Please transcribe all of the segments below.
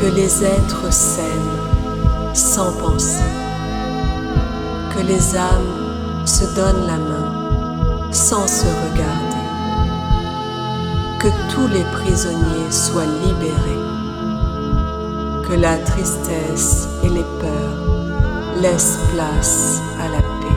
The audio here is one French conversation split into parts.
Que les êtres s'aiment sans penser, que les âmes se donnent la main sans se regarder, que tous les prisonniers soient libérés, que la tristesse et les peurs laissent place à la paix.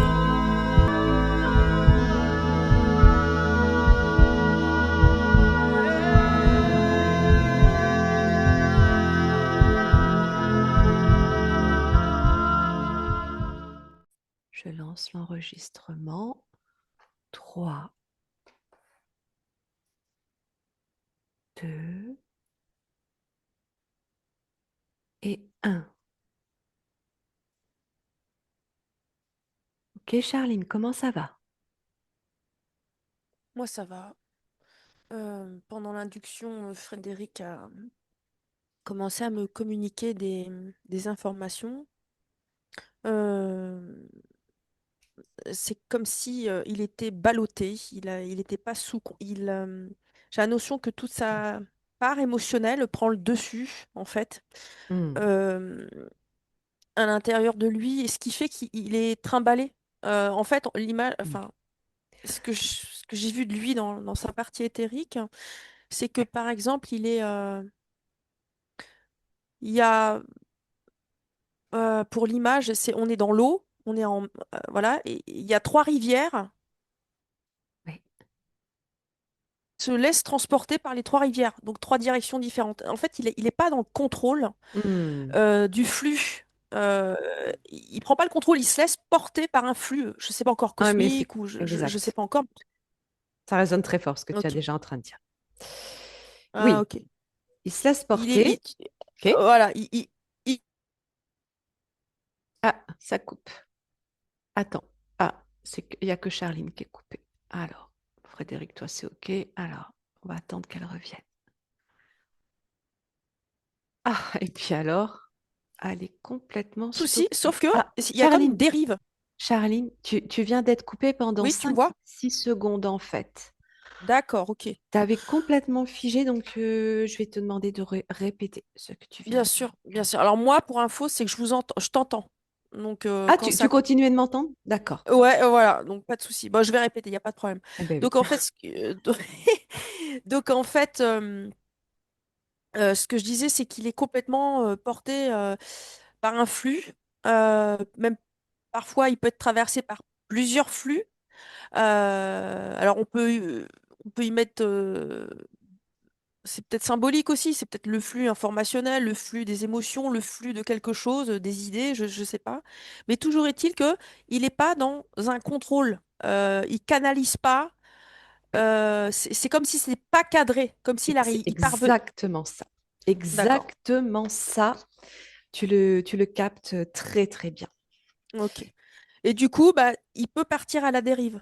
Je lance l'enregistrement. 3, 2 et 1. Ok, Charline, comment ça va? Moi, ça va. Pendant l'induction, Frédéric a commencé à me communiquer des informations. Euh, c'est comme si il était ballotté. Il n'était pas j'ai la notion que toute sa part émotionnelle prend le dessus, en fait, Hmm, euh, à l'intérieur de lui, et ce qui fait qu'il est trimballé. En fait, l'image, hmm. enfin, ce que j'ai vu de lui dans sa partie éthérique, c'est que, par exemple, il y a pour l'image, on est dans l'eau, voilà, et il y a trois rivières Oui. se laissent transporter par les trois rivières, donc trois directions différentes. En fait, il est pas dans le contrôle Hmm. du flux. Euh, il prend pas le contrôle, il se laisse porter par un flux, je sais pas encore Ah, mais c'est cosmique ou je sais exact. pas encore. Ça résonne très fort ce que tu as Ok. déjà en train de dire. Ah, Oui, ok. il se laisse Il est, porter. Ok. voilà, Ah, ça coupe. Attends. Ah, il n'y a que Charline qui est coupée. Alors, Frédéric, toi, c'est OK. Alors, on va attendre qu'elle revienne. Ah, et puis alors, elle est complètement souci, stoppée. sauf que Ah, il y a comme une Charline, dérive. Charline, tu viens d'être coupée pendant Oui, tu me 5 vois? 6 secondes en fait. D'accord, ok. Tu avais complètement figé, donc je vais te demander de répéter ce que tu viens Bien de dire. sûr, bien sûr. Alors moi, pour info, c'est que je vous entends, je t'entends. Donc Ah, quand tu ça coupe, continuais de m'entendre? D'accord. ouais, voilà. Donc pas de souci. Bon, je vais répéter, il y a pas de problème. Eh ben oui. Donc en fait, donc en fait, ce que je disais, c'est qu'il est complètement porté par un flux. Même parfois, il peut être traversé par plusieurs flux. Alors on peut y mettre c'est peut-être symbolique aussi, c'est peut-être le flux informationnel, le flux des émotions, le flux de quelque chose, des idées, je ne sais pas. Mais toujours est-il que il n'est pas dans un contrôle. Il canalise pas. Oui, C'est comme si ce n'est pas cadré, comme s'il c'est arrive, il parveut. exactement ça. D'accord. Exactement ça. Tu le captes très, très bien. Ok. Et du coup, bah, il peut partir à la dérive.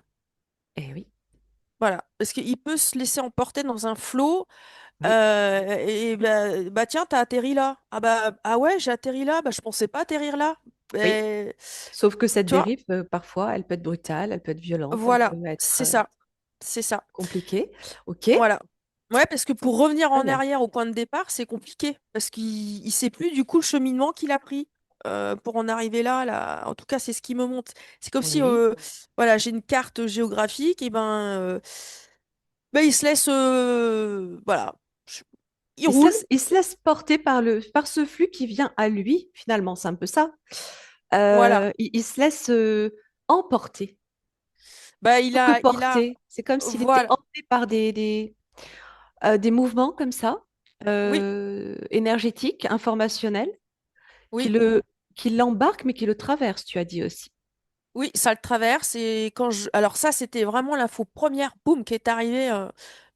Eh oui, Voilà. Parce qu'il peut se laisser emporter dans un flot. oui, Et bah, tiens, t'as atterri là. Ah bah ah ouais, j'ai atterri là. Bah je pensais pas atterrir là. oui. Et, Sauf que cette tu vois, dérive, parfois, elle peut être brutale, elle peut être violente, elle voilà, peut être c'est ça. C'est ça. compliquée. OK, Voilà. Ouais, parce que pour revenir très en bien. arrière au point de départ, c'est compliqué. Parce qu'il sait plus du coup le cheminement qu'il a pris pour en arriver là, là. En tout cas, c'est ce qui me monte. C'est comme si Oui. voilà, j'ai une carte géographique, et ben, il se laisse voilà. Je- Il roule. Il se laisse porter par ce flux qui vient à lui, finalement, c'est un peu ça. Voilà. Il se laisse emporter, Bah, plutôt que il a, porter. C'est comme s'il était voilà. emmené par des mouvements comme ça, Oui, énergétiques, informationnels, qui oui, le, qui l'embarquent, mais qui le traversent, tu as dit aussi. oui, ça le traverse. Et alors ça, c'était vraiment l'info première, boum, qui est arrivée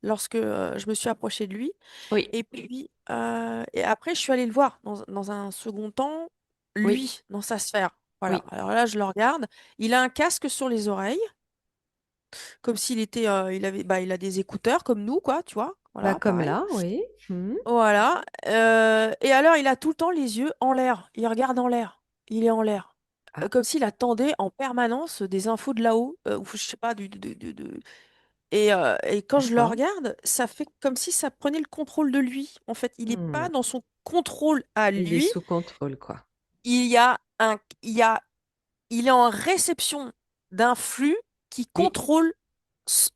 lorsque je me suis approchée de lui. Oui, Et après, je suis allée le voir dans un second temps, oui, lui, dans sa sphère. Voilà. oui. Alors là, je le regarde. Il a un casque sur les oreilles, comme s'il était, il a des écouteurs comme nous, quoi, tu vois. Bah, Voilà, comme pareil. là, oui. Mhm. Voilà. Et alors, il a tout le temps les yeux en l'air. Il regarde en l'air. Il est en l'air. Ah, Comme s'il attendait en permanence des infos de là-haut, ou je sais pas, et quand je le d'accord. regarde, ça fait comme si ça prenait le contrôle de lui. En fait, il n'est pas Hmm. dans son contrôle à Il est lui, sous contrôle, quoi. il y a un, il y a, il est en réception d'un flux qui Oui, contrôle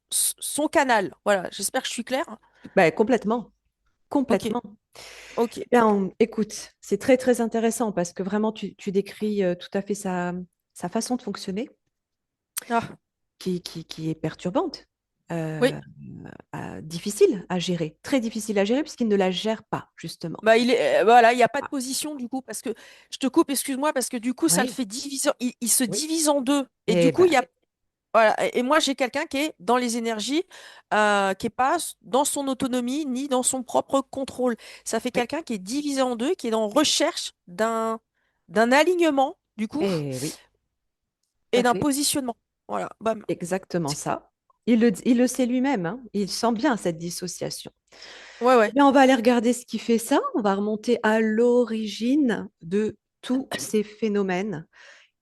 son canal. Voilà, j'espère que je suis claire. bah, complètement, Ok, complètement. ok. Bien, écoute, c'est très, très intéressant parce que vraiment, tu décris tout à fait sa façon de fonctionner Ah, qui est perturbante, oui. euh, difficile à gérer, très difficile à gérer puisqu'il ne la gère pas, justement. Bah, voilà, il n'y a pas de Ah, position du coup, parce que je te coupe, excuse-moi, parce que du coup, ça le oui, fait diviser, il se oui. divise en deux. Et du Eh coup, ben, il y a, voilà, et moi, j'ai quelqu'un qui est dans les énergies, qui est pas dans son autonomie ni dans son propre contrôle. Ça fait oui, quelqu'un qui est divisé en deux, qui est en recherche d'un alignement, du coup, eh oui, tout et à d'un fait. positionnement. Voilà, bam. Exactement C'est- ça. Il le sait lui-même, hein. Il sent bien cette dissociation. Ouais, Eh ouais, bien, on va aller regarder ce qui fait ça. On va remonter à l'origine de tous ces phénomènes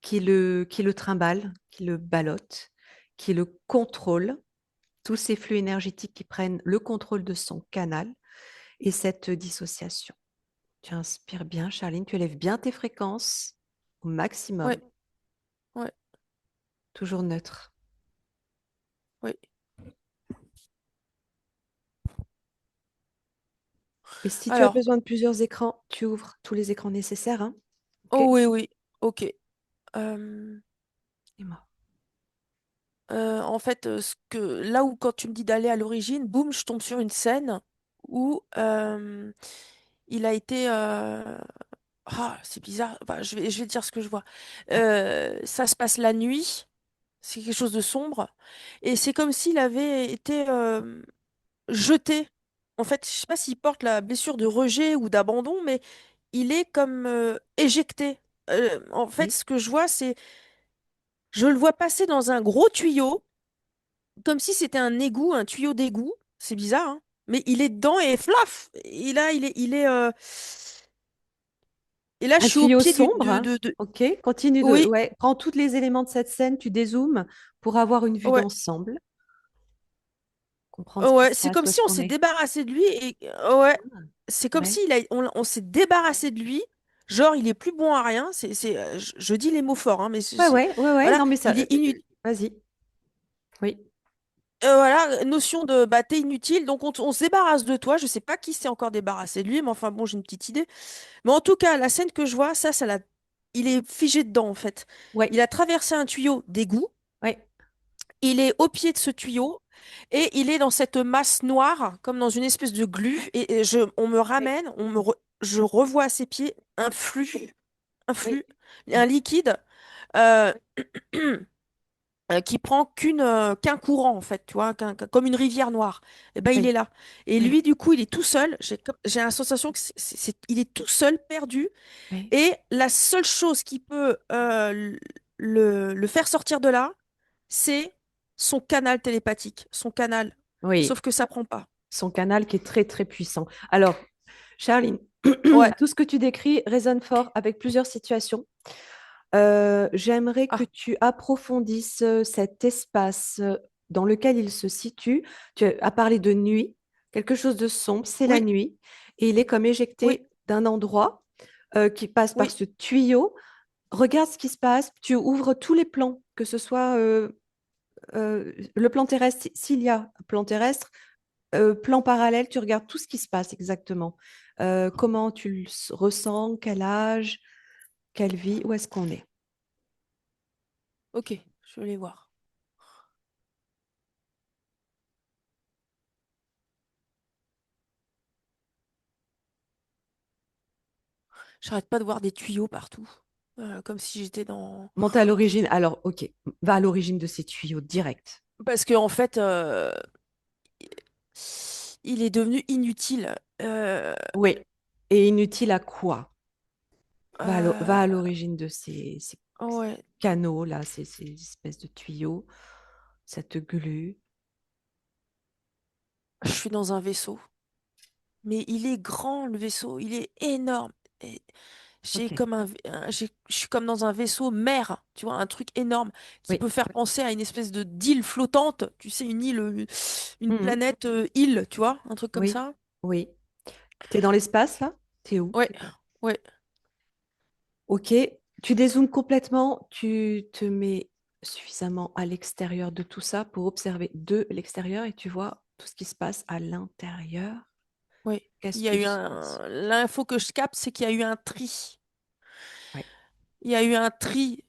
qui le trimballent, qui le ballottent, qui le contrôlent, tous ces flux énergétiques qui prennent le contrôle de son canal et cette dissociation. Tu inspires bien, Charline, tu élèves bien tes fréquences au ouais, maximum, ouais, toujours neutre. ouais. Et si tu as Alors, besoin de plusieurs écrans, tu ouvres tous les écrans nécessaires, hein. OK? oh oui, oui, ok. Euh, Dis-moi. En fait, là où quand tu me dis d'aller à l'origine, boum, je tombe sur une scène où il a été. Ah, c'est bizarre. Enfin, je vais te dire ce que je vois. Ça se passe la nuit. C'est quelque chose de sombre. Et c'est comme s'il avait été jeté. En fait, je sais pas s'il porte la blessure de rejet ou d'abandon, mais il est comme éjecté. En fait, Oui, ce que je vois, c'est. Je le vois passer dans un gros tuyau comme si c'était un égout, un tuyau d'égout. C'est bizarre, hein. Mais il est dedans et flaf! Et là, et là, je un suis au tuyau pied sombre, hein. OK? Continue de... Oui, Ouais, prends tous les éléments de cette scène, tu dézoomes pour avoir une vue ouais, d'ensemble, comprendre ce qui ouais. se C'est passe, comme où si est-ce on qu'on s'est est. débarrassé de lui et ouais, c'est comme Ouais, si on s'est débarrassé de lui. Genre, il est plus bon à rien. Je dis les mots forts, hein, mais ouais. voilà, Non, mais ça... il est inutile. vas-y. Oui, Voilà, notion de bah t'es inutile, donc on se débarrasse de toi. Je sais pas qui s'est encore débarrassé de lui, mais enfin bon, j'ai une petite idée. Mais en tout cas, la scène que je vois, il est figé dedans en fait. ouais, Il a traversé un tuyau d'égout, ouais, il est au pied de ce tuyau et il est dans cette masse noire, comme dans une espèce de glu. Et on me ouais, ramène, je revois à ses pieds un oui, flux, un liquide. euh, qui prend qu'un courant en fait, tu vois, comme une rivière noire. Et ben il est oui, là. Et oui, lui du coup, il est tout seul. J'ai la sensation que il est tout seul, perdu. oui, Et la seule chose qui peut le faire sortir de là, c'est son canal télépathique, son canal. oui. Sauf que ça prend pas. Son canal qui est très, très puissant. Alors, Charline, Ouais. tout ce que tu décris résonne fort avec plusieurs situations. J'aimerais que Ah, tu approfondisses cet espace dans lequel il se situe. Tu as parlé de nuit, quelque chose de sombre, c'est la oui, nuit, et il est comme oui, éjecté d'un endroit qui passe par oui, ce tuyau. Regarde ce qui se passe, tu ouvres tous les plans, que ce soit le plan terrestre, s'il y a un plan terrestre, plan parallèle, tu regardes tout ce qui se passe exactement. Comment tu le ressens, quel âge, quelle vie, où est-ce qu'on est? ok, je vais les voir. J'arrête pas de voir des tuyaux partout. Comme si j'étais dans. Monte à l'origine. Alors, ok, va à l'origine de ces tuyaux direct. Parce que en fait, il est devenu inutile. Oui. Et inutile à quoi? Va à Euh, l'origine de ces ouais, canaux, là, ces espèces de tuyaux, cette glu. je suis dans un vaisseau. Mais il est grand, le vaisseau. Il est énorme. Et Ok. je suis comme dans un vaisseau mer, tu vois, un truc énorme qui Oui. peut faire penser à une espèce de d'île flottante. Tu sais, une île, une Mhm. planète île, tu vois, un truc comme Oui. ça. Oui. Tu es dans l'espace, là? T'es où? Ouais, ouais, Ok, tu dézoomes complètement, tu te mets suffisamment à l'extérieur de tout ça pour observer de l'extérieur et tu vois tout ce qui se passe à l'intérieur. ouais. Qu'est-ce Il que y a tu eu sens? l'info que je capte, c'est qu'il y a eu un tri. Ouais. Il y a eu un tri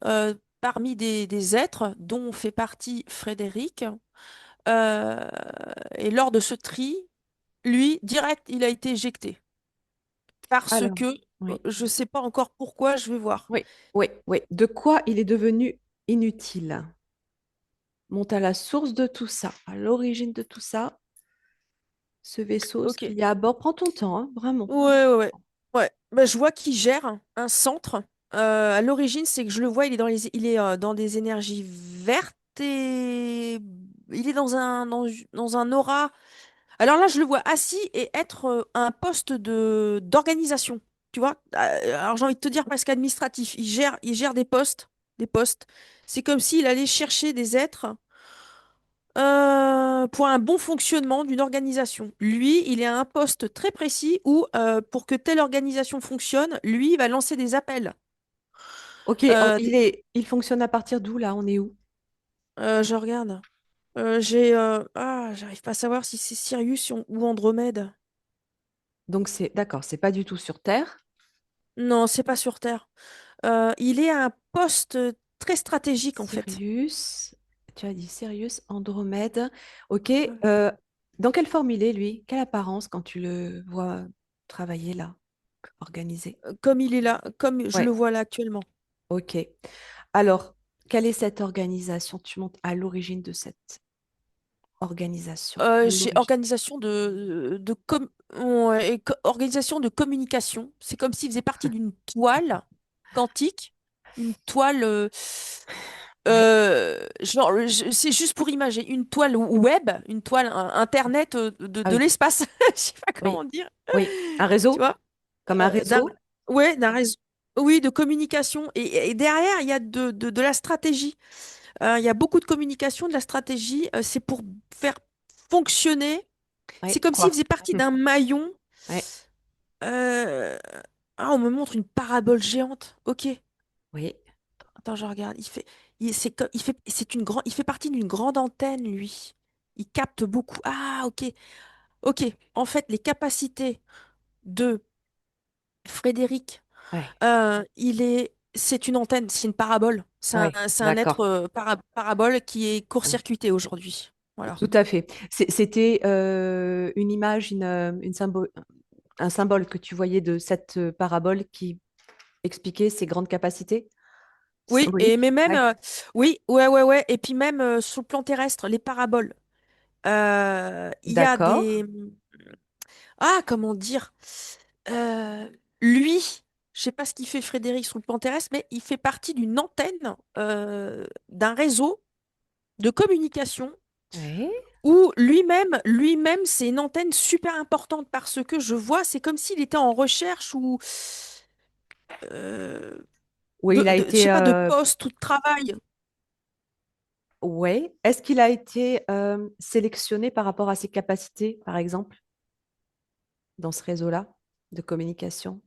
parmi des êtres dont fait partie Frédéric. Euh, et lors de ce tri, lui, direct, il a été éjecté. Parce Alors, que oui, je ne sais pas encore pourquoi, je vais voir. oui, oui, oui. De quoi il est devenu inutile? Monte à la source de tout ça, à l'origine de tout ça, ce vaisseau, ce Ok. qu'il y a à bord. Prends ton temps, hein, vraiment. Ouais, ouais, ouais. Ouais. Bah, je vois qu'il gère un centre. À l'origine, c'est que je le vois, il est dans des énergies vertes et il est dans un aura. Alors là, je le vois assis et être à un poste d'organisation. Tu vois? Alors j'ai envie de te dire presque administratif. Il gère des postes, des postes. C'est comme s'il allait chercher des êtres pour un bon fonctionnement d'une organisation. Lui, il est à un poste très précis où, pour que telle organisation fonctionne, lui, il va lancer des appels. Ok, Euh, des- il fonctionne à partir d'où là? On est où? je regarde. J'arrive pas à savoir si c'est Sirius ou Andromède. Donc c'est d'accord, c'est pas du tout sur Terre. Non, c'est pas sur Terre. Il est à un poste très stratégique en fait. Sirius, tu as dit Sirius, Andromède. Ok, Ouais. dans quelle forme il est, lui? Quelle apparence quand tu le vois travailler là, organisé? Comme il est là, comme je le Ouais, vois là actuellement. ok. Alors, quelle est cette organisation? Tu montes à l'origine de cette organisation. À J'ai l'origine. organisation de communication. C'est comme s'il faisait partie d'une toile quantique, une toile, Ouais, c'est juste pour imager, une toile web, une toile internet ah de oui, l'espace. Je sais pas oui, comment dire, oui. Un tu réseau? vois? Comme un D'un, réseau? ouais, d'un réseau. Oui, de communication. Et derrière, il y a de la stratégie. Il y a beaucoup de communication, de la stratégie. C'est pour faire fonctionner. C'est Ouais, comme s'il quoi? faisait partie d'un maillon. Ouais, Euh, Ah, on me montre une parabole géante. Ok. oui, Attends, je regarde. Il fait partie d'une grande antenne, lui. Il capte beaucoup. Ah, ok. Ok. En fait, les capacités de Frédéric, ouais, c'est une antenne, c'est une parabole. ouais, C'est un être d'accord. parabole qui est court-circuité aujourd'hui. Voilà. Tout à fait. C'était une image, un symbole que tu voyais de cette parabole qui expliquait ses grandes capacités Oui, et symboliques. mais même, Ouais. oui, ouais, ouais, ouais. Et puis même sur le plan terrestre, les paraboles. Il y a D'accord. des, ah, comment dire, Euh, lui, je sais pas ce qu'il fait Frédéric sur le plan terrestre, mais il fait partie d'une antenne d'un réseau de communication Ouais. où lui-même, c'est une antenne super importante parce que je vois, c'est comme s'il était en recherche ou euh, Oui, il a je sais été. pas, de poste ou de travail. Ouais. Est-ce qu'il a été sélectionné par rapport à ses capacités, par exemple, dans ce réseau-là de communication,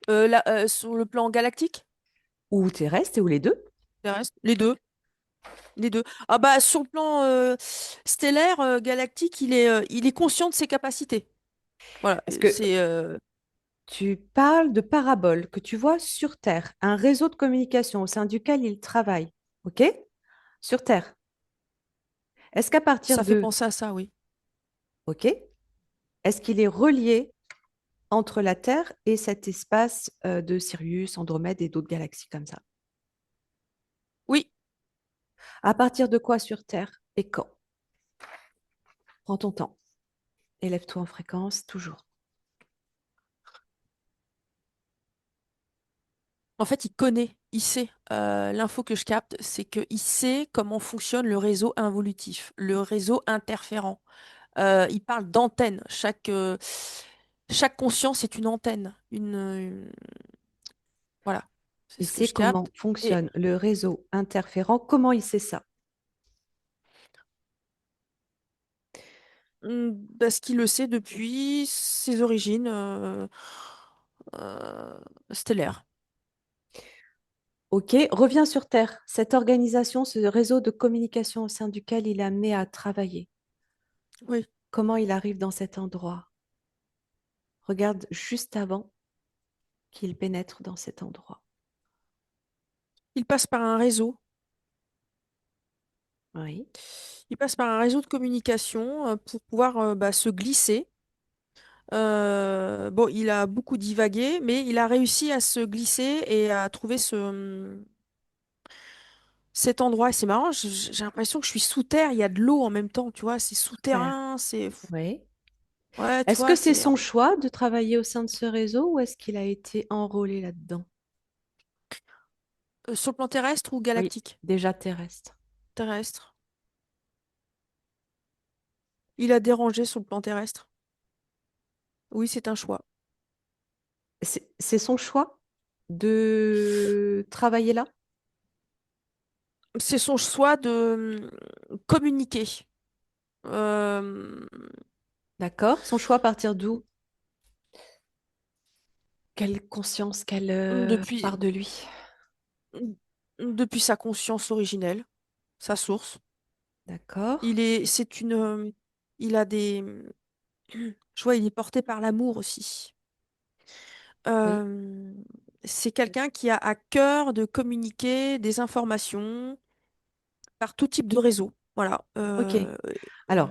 Sur le plan galactique, ou terrestre, ou les deux? terrestre, les deux. Les deux. Ah bah sur le plan stellaire, galactique, il est conscient de ses capacités. Voilà, Est-ce que tu parles de paraboles que tu vois sur Terre, un réseau de communication au sein duquel il travaille, ok? Sur Terre. Est-ce qu'à partir ça fait de, penser à ça, oui. ok? Est-ce qu'il est relié entre la Terre et cet espace de Sirius, Andromède et d'autres galaxies comme ça? Oui, À partir de quoi sur Terre et quand? Prends ton temps. Élève-toi en fréquence, toujours. en fait, il connaît, il sait. L'info que je capte, c'est qu'il sait comment fonctionne le réseau involutif, le réseau interférent. Il parle d'antenne. Chaque conscience est une antenne. Voilà, c'est Il ce que sait je comment capte. Et fonctionne le réseau interférent. Comment il sait ça? Parce qu'il le sait depuis ses origines stellaires. Ok, reviens sur Terre. Cette organisation, ce réseau de communication au sein duquel il est amené à travailler, Oui. comment il arrive dans cet endroit? Regarde juste avant qu'il pénètre dans cet endroit. Il passe par un réseau. Oui, Il passe par un réseau de communication pour pouvoir bah, se glisser. Bon, il a beaucoup divagué, mais il a réussi à se glisser et à trouver cet endroit. Et c'est marrant, j'ai l'impression que je suis sous terre, il y a de l'eau en même temps, tu vois, c'est terre. souterrain, c'est... Oui. Ouais, tu Est-ce que vois, c'est c'est son choix de travailler au sein de ce réseau ou est-ce qu'il a été enrôlé là-dedans? sur le plan terrestre ou Oui, galactique? déjà terrestre. Terrestre. Il a dérangé sur le plan terrestre. Oui, c'est un choix. C'est son choix de travailler là? C'est son choix de communiquer. Euh, D'accord. Son choix à partir d'où? Quelle conscience, quelle depuis, part de lui? depuis sa conscience originelle, sa source. D'accord. C'est une, il a des, je vois, il est porté par l'amour aussi. Oui. Euh, c'est quelqu'un qui a à cœur de communiquer des informations par tout type de réseau. Voilà. Ok. Alors,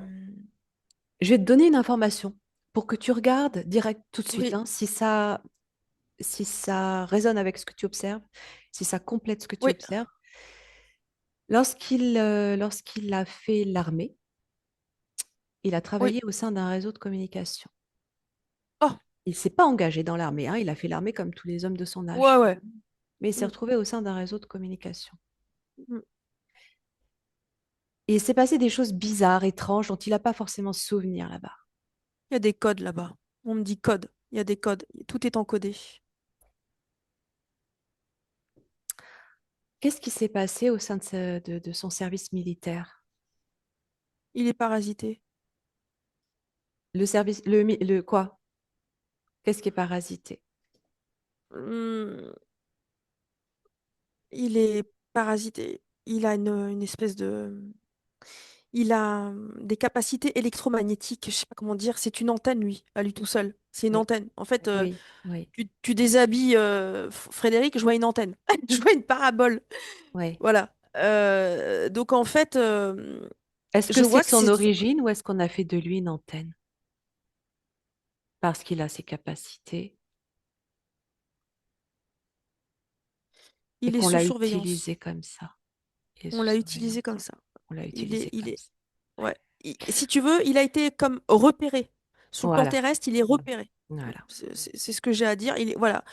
je vais te donner une information pour que tu regardes direct tout de suite Oui, hein, si ça résonne avec ce que tu observes, si ça complète ce que tu oui, observes. Lorsqu'il a fait l'armée, il a oui. travaillé au sein d'un réseau de communication. Oh, Il s'est pas engagé dans l'armée, hein, il a fait l'armée comme tous les hommes de son ouais, âge, ouais. mais il s'est Mm, retrouvé au sein d'un réseau de communication. mm. Et il s'est passé des choses bizarres, étranges, dont il n'a pas forcément souvenir là-bas. Il y a des codes là-bas. On me dit code. Il y a des codes. Tout est encodé. Qu'est-ce qui s'est passé au sein de son service militaire? Il est parasité. Le service, le quoi? Qu'est-ce qui est parasité? Hmm, il est parasité. Il a une espèce de... Il a des capacités électromagnétiques. Je sais pas comment dire. C'est une antenne, lui, à lui tout seul. C'est une Oui, antenne. En fait, oui, oui, tu déshabilles Frédéric, je vois une antenne. Je vois une parabole. oui. Voilà. Donc, en fait, Est-ce que je c'est vois que son c'est... origine ou est-ce qu'on a fait de lui une antenne? Parce qu'il a ses capacités et Il est qu'on sous l'a surveillance. utilisé comme ça. Il est On sous l'a utilisé comme surveillance. ça. On l'a Il est, utilisé il comme est, ça. ouais. Si tu veux, il a été comme repéré. Sous le plan Voilà, terrestre, il est repéré. voilà. C'est ce que j'ai à dire. Voilà,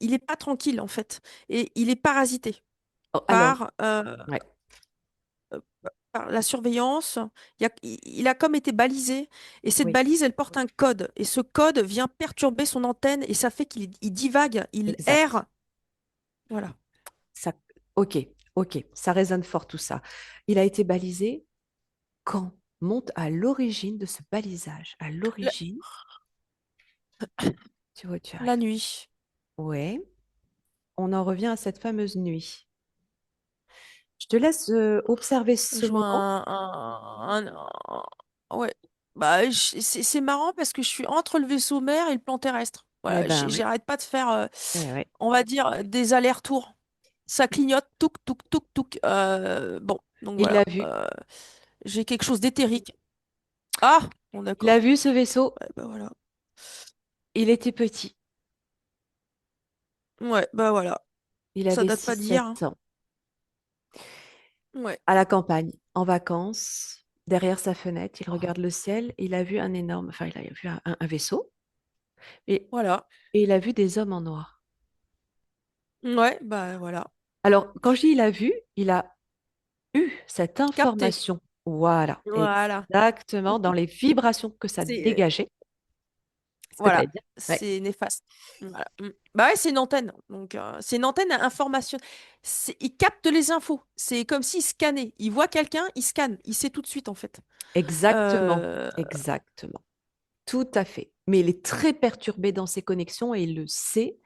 il est pas tranquille en fait, et il est parasité Oh, alors, par ouais, par la surveillance. Il a comme été balisé, et cette oui, balise, elle porte un code, et ce code vient perturber son antenne, et ça fait il divague, il exact. erre. Voilà. Ça, ok, ok, ça résonne fort tout ça. Il a été balisé quand? Monte à l'origine de ce balisage. À La, l'origine, tu vois, tu la arrives. nuit, Ouais, on en revient à cette fameuse nuit. Je te laisse observer ce je vois moment. ouais. Bah, c'est marrant parce que je suis entre le vaisseau mère et le plan terrestre. Eh Voilà, ben oui, j'arrête pas de faire, ouais. on va dire, des allers-retours. Ça clignote, touk, touk, touk, touk. Bon, donc Il l'a voilà. vu. J'ai quelque chose d'éthérique. Ah, bon, Il a d'accord. vu ce vaisseau. Ouais, bah voilà. Il était petit. Ouais, bah voilà. Il Ça avait date six pas d'hier, hein. sept ans. Ouais, À la campagne, en vacances, derrière sa fenêtre, il oh, regarde le ciel. Il a vu un énorme, enfin, il a vu un vaisseau et, voilà. et il a vu des hommes en noir. Ouais, bah voilà. Alors, quand je dis il a vu, il a eu cette Capté. information. Voilà, Voilà. exactement, dans les vibrations que ça C'est dégageait. Voilà, C'est-à-dire? Ouais, c'est néfaste. Voilà. Bah ouais, c'est une antenne. Donc, c'est une antenne à information. Il capte les infos. C'est comme s'il scannait. Il voit quelqu'un, il scanne. Il sait tout de suite, en fait. exactement, Euh, exactement. Tout à fait. Mais il est très perturbé dans ses connexions et il le sait.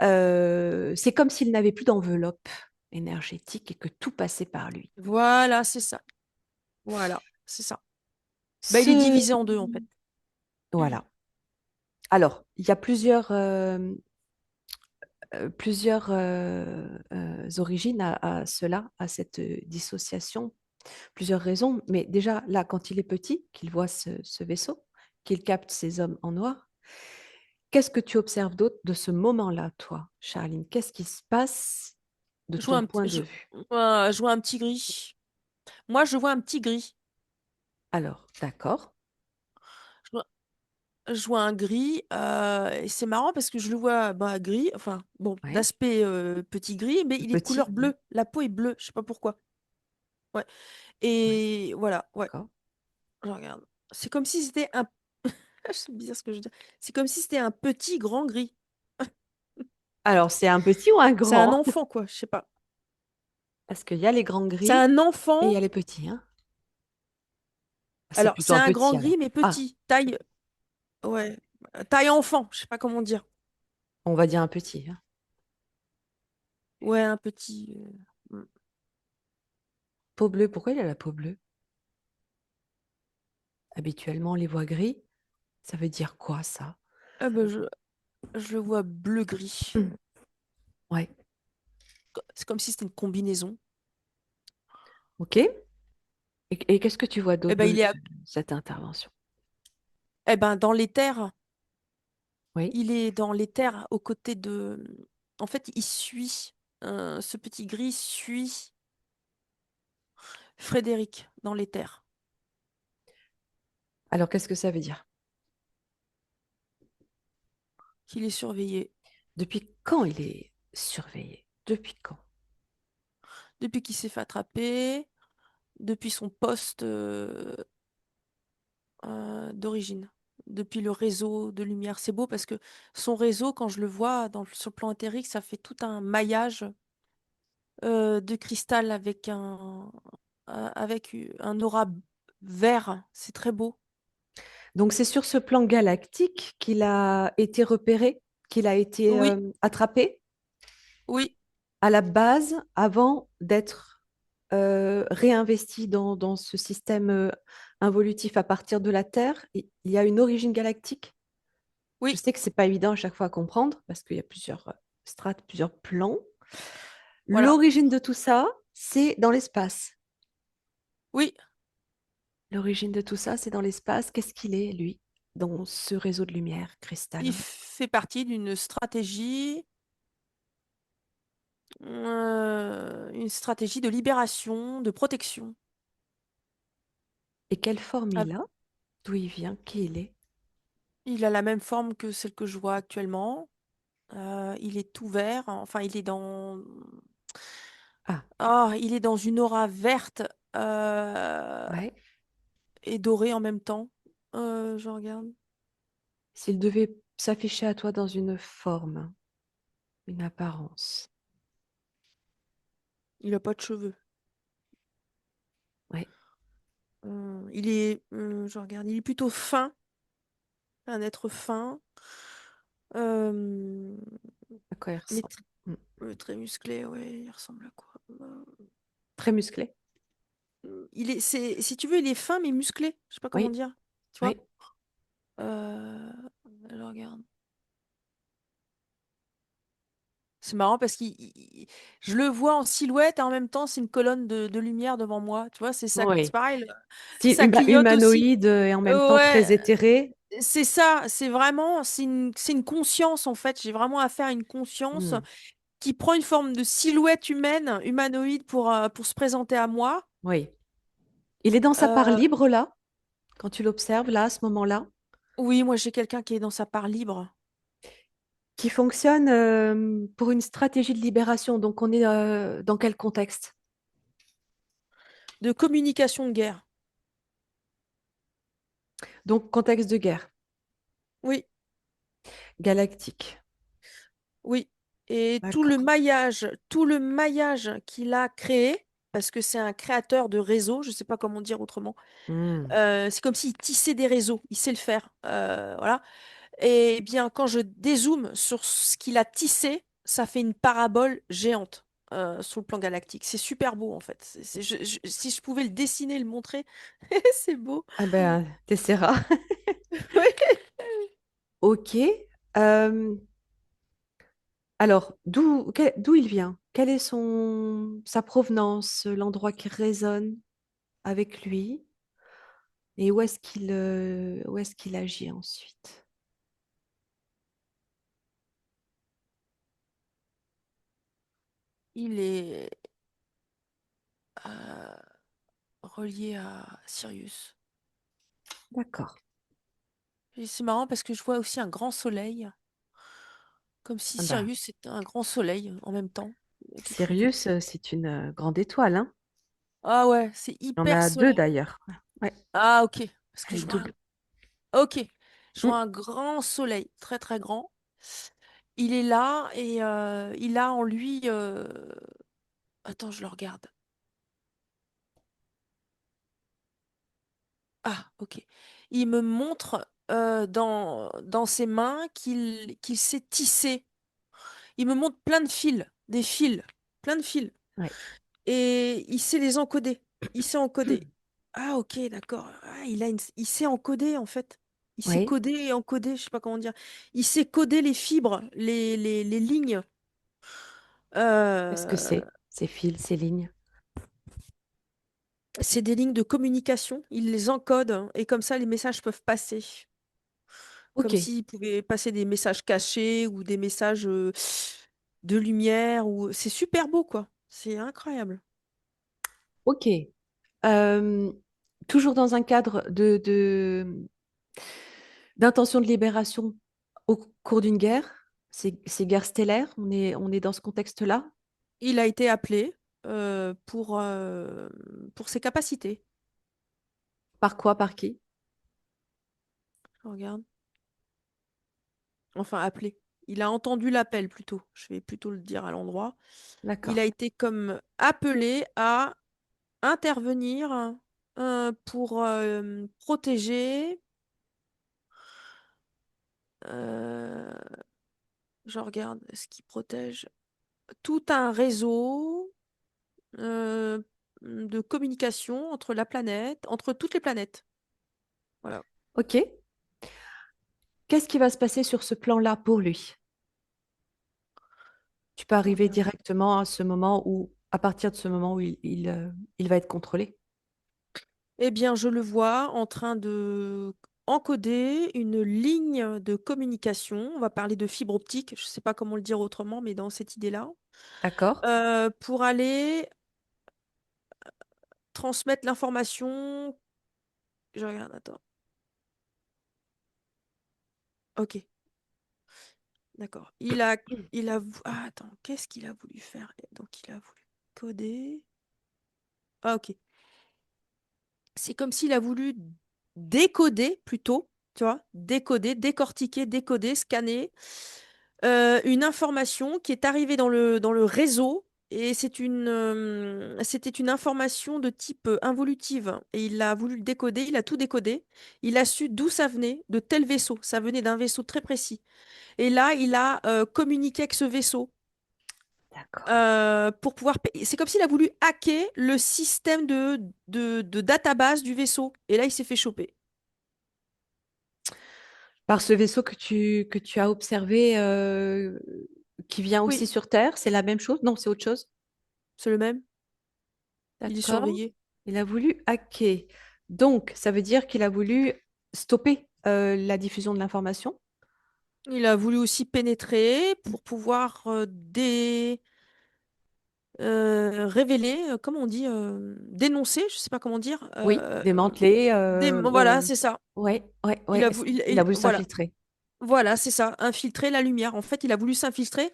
C'est comme s'il n'avait plus d'enveloppe énergétique et que tout passait par lui. voilà, c'est ça. Voilà, c'est ça. Bah, il est Ce... divisé en deux, en fait. Voilà. Alors, il y a plusieurs origines à cela, à cette dissociation, plusieurs raisons. Mais déjà, là, quand il est petit, qu'il voit ce vaisseau, qu'il capte ces hommes en noir, qu'est-ce que tu observes d'autre de ce moment-là, toi, Charline? Qu'est-ce qui se passe de Je vois ton point de je, vue? je vois un petit gris. Moi, je vois un petit gris. Alors, d'accord, Je vois, je vois un gris. Et c'est marrant parce que je le vois bah, gris, enfin, bon, ouais, d'aspect petit gris, mais il est de couleur petit, bleue. La peau est bleue, je sais pas pourquoi. Ouais. ouais, Et voilà, ouais, d'accord. je regarde. C'est comme si c'était un. C'est bizarre ce que je dis. C'est comme si c'était un petit grand gris. Alors, c'est un petit ou un C'est un grand? enfant, quoi, je sais pas. Parce qu'il y a les grands C'est gris un et il enfant. y a les petits, hein. C'est Alors, plutôt c'est un un grand petit gris, alors. mais Ah, petit. Taille, ouais, taille enfant, je sais pas comment dire. on va dire un petit, hein. Ouais, un petit. Peau bleue, pourquoi il a la peau bleue? Habituellement, on les voit gris. Ça veut dire quoi, ça? Ah bah, je le vois bleu-gris. Ouais, C'est comme si c'était une combinaison. ok. Et qu'est-ce que tu vois Eh d'autre ben, de il est cette intervention? eh ben, dans les terres. Oui. Il est dans les terres aux côtés de. En fait, il suit. Ce petit gris suit Frédéric dans les terres. Alors, qu'est-ce que ça veut dire? Qu'il est surveillé. Depuis quand il est surveillé? Depuis quand? Depuis qu'il s'est fait attraper, depuis son poste d'origine, depuis le réseau de lumière. C'est beau parce que son réseau, quand je le vois sur le plan éthérique, ça fait tout un maillage de cristal avec un aura vert. C'est très beau. Donc, c'est sur ce plan galactique qu'il a été repéré, qu'il a été Oui, attrapé oui, à la base avant d'être réinvesti dans ce système involutif à partir de la Terre. Il y a une origine galactique. Je oui, sais que c'est pas évident à chaque fois à comprendre parce qu'il y a plusieurs strates, plusieurs plans. voilà. L'origine de tout ça, c'est dans l'espace. Oui, L'origine de tout ça, c'est dans l'espace. Qu'est-ce qu'il est, lui, dans ce réseau de lumière il cristallin? fait partie d'une stratégie, une stratégie de libération, de protection. Et quelle forme Ah, il a? D'où il vient? Qui il est? il a la même forme que celle que je vois actuellement. Il est tout vert. Enfin, Ah, il est dans une aura verte euh, ouais. et dorée en même temps. Je regarde. S'il devait s'afficher à toi dans une forme, une apparence. Il a pas de cheveux. Ouais. Je regarde. Il est plutôt fin, un être fin, euh, À quoi il mais ressemble? Hmm. très musclé. Ouais, il ressemble à quoi? Très musclé. Si tu veux, il est fin mais musclé. Je sais pas comment Oui, dire. Tu vois? oui. Euh, je regarde. C'est marrant parce que je le vois en silhouette et en même temps, c'est une colonne de lumière devant moi. Tu vois, c'est Oui. pareil. Style Ça clignote aussi. humanoïde et en même temps très Ouais, éthéré. c'est ça. C'est une conscience en fait. J'ai vraiment affaire à une conscience Hmm. qui prend une forme de silhouette humaine, humanoïde pour se présenter à moi. Oui. Il est dans sa part Euh, libre là, quand tu l'observes là, à ce moment-là, oui, moi j'ai quelqu'un qui est dans sa part libre qui fonctionne pour une stratégie de libération. Donc on est dans quel contexte? de communication de guerre. Donc contexte de guerre. Oui. galactique. Oui. Et D'accord. tout le maillage qu'il a créé, parce que c'est un créateur de réseaux, je ne sais pas comment dire autrement. Hmm. C'est comme s'il tissait des réseaux, il sait le faire. Voilà. Et bien, quand je dézoome sur ce qu'il a tissé, ça fait une parabole géante sur le plan galactique. C'est super beau, en fait. Si je pouvais le dessiner, le montrer, c'est beau. Ah ben, t'essaieras. Oui. Ok. Euh, alors, d'où il vient? Quelle est sa provenance, l'endroit qui résonne avec lui? Et où est-ce qu'il agit ensuite? Il est euh, relié à Sirius. D'accord. Et c'est marrant parce que je vois aussi un grand soleil, comme si Ah bah, Sirius était un grand soleil en même temps. Il y a quelque chose de... Sirius, c'est une grande étoile, hein. Ah ouais, c'est Il y en hyper a deux solaire. d'ailleurs. Ouais, Ah ok, parce que elle est je vois un... double. Ok, je Hmm. vois un grand soleil, très très grand. Il est là et il a en lui... Attends, je le regarde. Ah ok. Il me montre dans ses mains qu'il s'est tissé. Il me montre plein de fils, des fils, plein de fils. Ouais. Et il sait les encoder. Il sait encoder. Ah, ok, d'accord. Ah, il sait encoder, en fait. Il sait Oui. coder et encoder, je sais pas comment dire. Il sait coder les fibres, les lignes. Qu'est-ce que Euh, c'est, ces fils, ces lignes? c'est des lignes de communication. Il les encode et comme ça, les messages peuvent passer. Ok, Comme s'il pouvait passer des messages cachés ou des messages de lumière. Ou... C'est super beau, quoi. C'est incroyable. ok. Euh, toujours dans un cadre d'intention de libération au cours d'une guerre, c'est guerre stellaire, on est dans ce contexte-là. Il a été appelé pour ses capacités. Par quoi, par qui? Je regarde. Enfin, appelé. Il a entendu l'appel plutôt. Je vais plutôt le dire à l'endroit. Il a D'accord. été comme appelé à intervenir pour protéger. euh, je regarde ce qui protège tout un réseau euh, de communication entre la planète, entre toutes les planètes. Voilà. Ok. Qu'est-ce qui va se passer sur ce plan-là pour lui? Tu peux Je arriver regarde. directement à ce moment où, à partir de ce moment où il va être contrôlé. Eh bien, je le vois en train de encoder une ligne de communication. On va parler de fibre optique, je ne sais pas comment le dire autrement, mais dans cette idée-là, D'accord? pour aller transmettre l'information. Je regarde, attends. Ok, d'accord. Ah, attends, qu'est-ce qu'il a voulu faire? Donc, il a voulu coder. Ah, ok. C'est comme s'il a voulu décoder plutôt, tu vois, décoder, décortiquer, décoder, scanner une information qui est arrivée dans le réseau et c'était une information de type involutive et il a voulu le décoder, il a tout décodé, il a su d'où ça venait, de tel vaisseau, ça venait d'un vaisseau très précis. Et là, il a communiqué avec ce vaisseau D'accord. pour pouvoir... C'est comme s'il a voulu hacker le système de database du vaisseau. Et là, il s'est fait choper. Par ce vaisseau que tu as observé, qui vient Oui, aussi sur Terre, c'est la même chose? Non, c'est autre chose. c'est le même. Il est D'accord. surveillé. Il a voulu hacker. Donc, ça veut dire qu'il a voulu stopper la diffusion de l'information. Il a voulu aussi pénétrer pour pouvoir révéler, comment on dit, dénoncer, je sais pas comment dire. Oui, démanteler. Voilà, c'est ça. Ouais, ouais, Il a ouais. voulu, Il a voulu voilà, s'infiltrer. voilà, c'est ça, infiltrer la lumière. En fait, il a voulu s'infiltrer.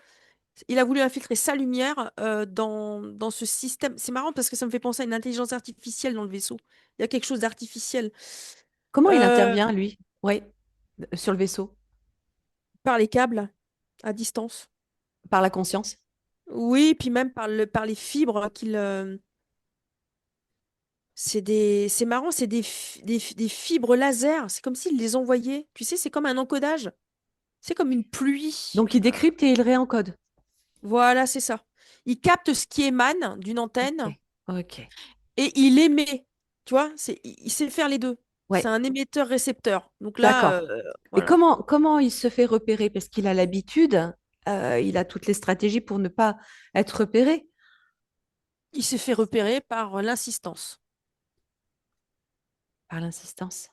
Il a voulu infiltrer sa lumière dans ce système. C'est marrant parce que ça me fait penser à une intelligence artificielle dans le vaisseau. Il y a quelque chose d'artificiel. Comment il Euh, intervient, lui? Ouais, sur le vaisseau. par les câbles à distance. Par la conscience? Oui, puis même par les fibres c'est marrant, c'est des fibres laser. C'est comme s'il les envoyait. Tu sais, c'est comme un encodage. C'est comme une pluie. Donc, il décrypte et il réencode. Voilà, c'est ça. Il capte ce qui émane d'une Ok. antenne Ok. et il émet. Tu vois, il sait faire les deux. C'est Ouais, un émetteur-récepteur. Donc là, d'accord. Et voilà. comment il se fait repérer? Parce qu'il a l'habitude, il a toutes les stratégies pour ne pas être repéré Il s'est fait repérer par l'insistance. par l'insistance.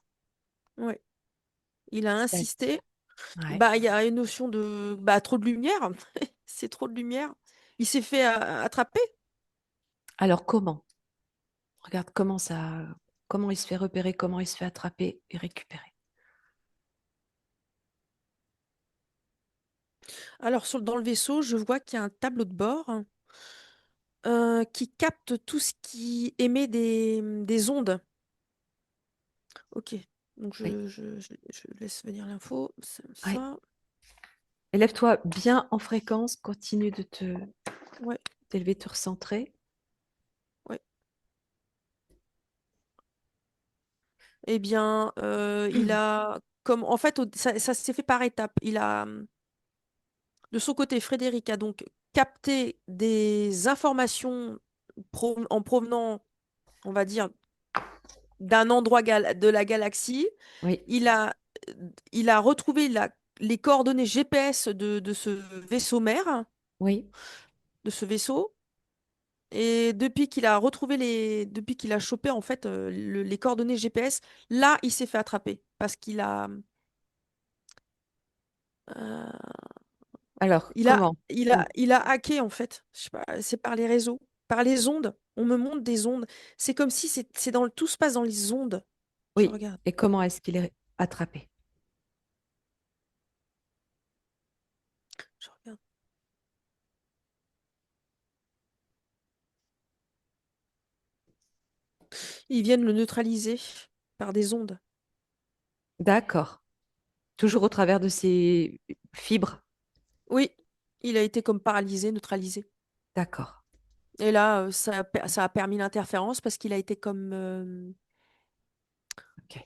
Ouais. Il a D'ac- insisté. Ouais. Bah, il y a une notion de trop de lumière. C'est trop de lumière. Il s'est fait attraper. Alors, comment? Regarde comment il se fait repérer, comment il se fait attraper et récupérer. Alors, dans le vaisseau, je vois qu'il y a un tableau de bord qui capte tout ce qui émet des ondes. Ok. Donc, Oui. je laisse venir l'info. Ouais. Ça. Élève-toi bien en fréquence, continue de Ouais. t'élever, te recentrer. Ouais. Eh bien, il a. Comme, en fait, ça s'est fait par étapes. De son côté, Frédéric a donc capté des informations en provenant, on va dire, d'un endroit de la galaxie. Oui, Il a, il a retrouvé les coordonnées GPS de ce vaisseau mère, oui, de ce vaisseau. Et depuis qu'il a chopé en fait les coordonnées GPS, là, il s'est fait attraper parce euh, alors, comment? Com- il a hacké en fait. Je sais pas, c'est par les réseaux, par les ondes. On me montre des ondes. C'est comme si tout se passe dans les ondes. Je Oui, regarde. et comment est-ce qu'il est attrapé? Je regarde. Ils viennent le neutraliser par des ondes. D'accord. Toujours au travers de ces fibres. Oui, il a été comme paralysé, neutralisé. D'accord. Et là, ça a permis l'interférence parce qu'il a été comme. Ok.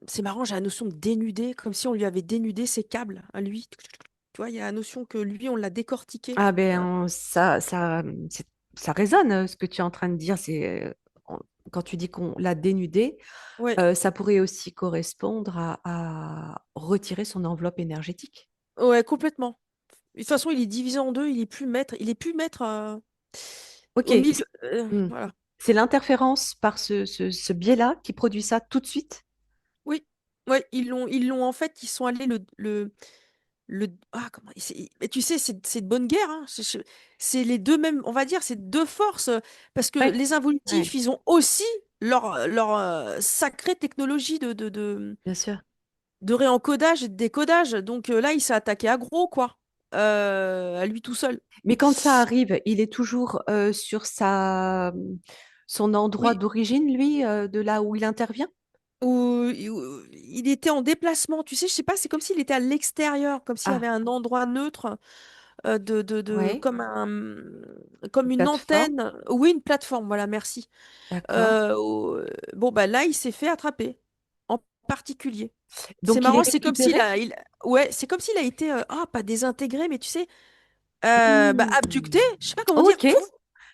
C'est marrant, j'ai la notion de dénudé, comme si on lui avait dénudé ses câbles à lui. Tu vois, il y a la notion que lui, on l'a décortiqué. Ah Euh, ça résonne ce que tu es en train de dire. Quand tu dis qu'on l'a dénudé, ouais, ça pourrait aussi correspondre à retirer son enveloppe énergétique. ouais, complètement. De toute façon, il est divisé en deux, il est plus maître Ok, au milieu. hmm. Voilà. C'est l'interférence par ce biais-là qui produit ça tout de suite. Oui, ouais, ils l'ont en fait, ils sont allés comment, mais tu sais, c'est de bonne guerre, hein. C'est les deux mêmes, on va dire, c'est deux forces, parce que Oui, les ouais, involutifs, ils ont aussi leur sacrée technologie bien sûr. de réencodage et de décodage. Donc là, il s'est attaqué à gros, quoi, à lui tout seul. Mais quand ça arrive, il est toujours sur son endroit Oui, d'origine, lui, de là où il intervient? où il était en déplacement, tu sais, je sais pas, c'est comme s'il était à l'extérieur, comme s'il y Ah, avait un endroit neutre, ouais, comme une une plateforme, antenne, oui, une plateforme, voilà, merci. d'accord. Bon, bah là, il s'est fait attraper, en particulier. C'est Donc, il est marrant, c'est comme s'il récupéré? a, ouais, c'est comme s'il a été, pas désintégré, mais tu sais, abducté, Hmm. je sais pas comment dire, Ok, pouf, tu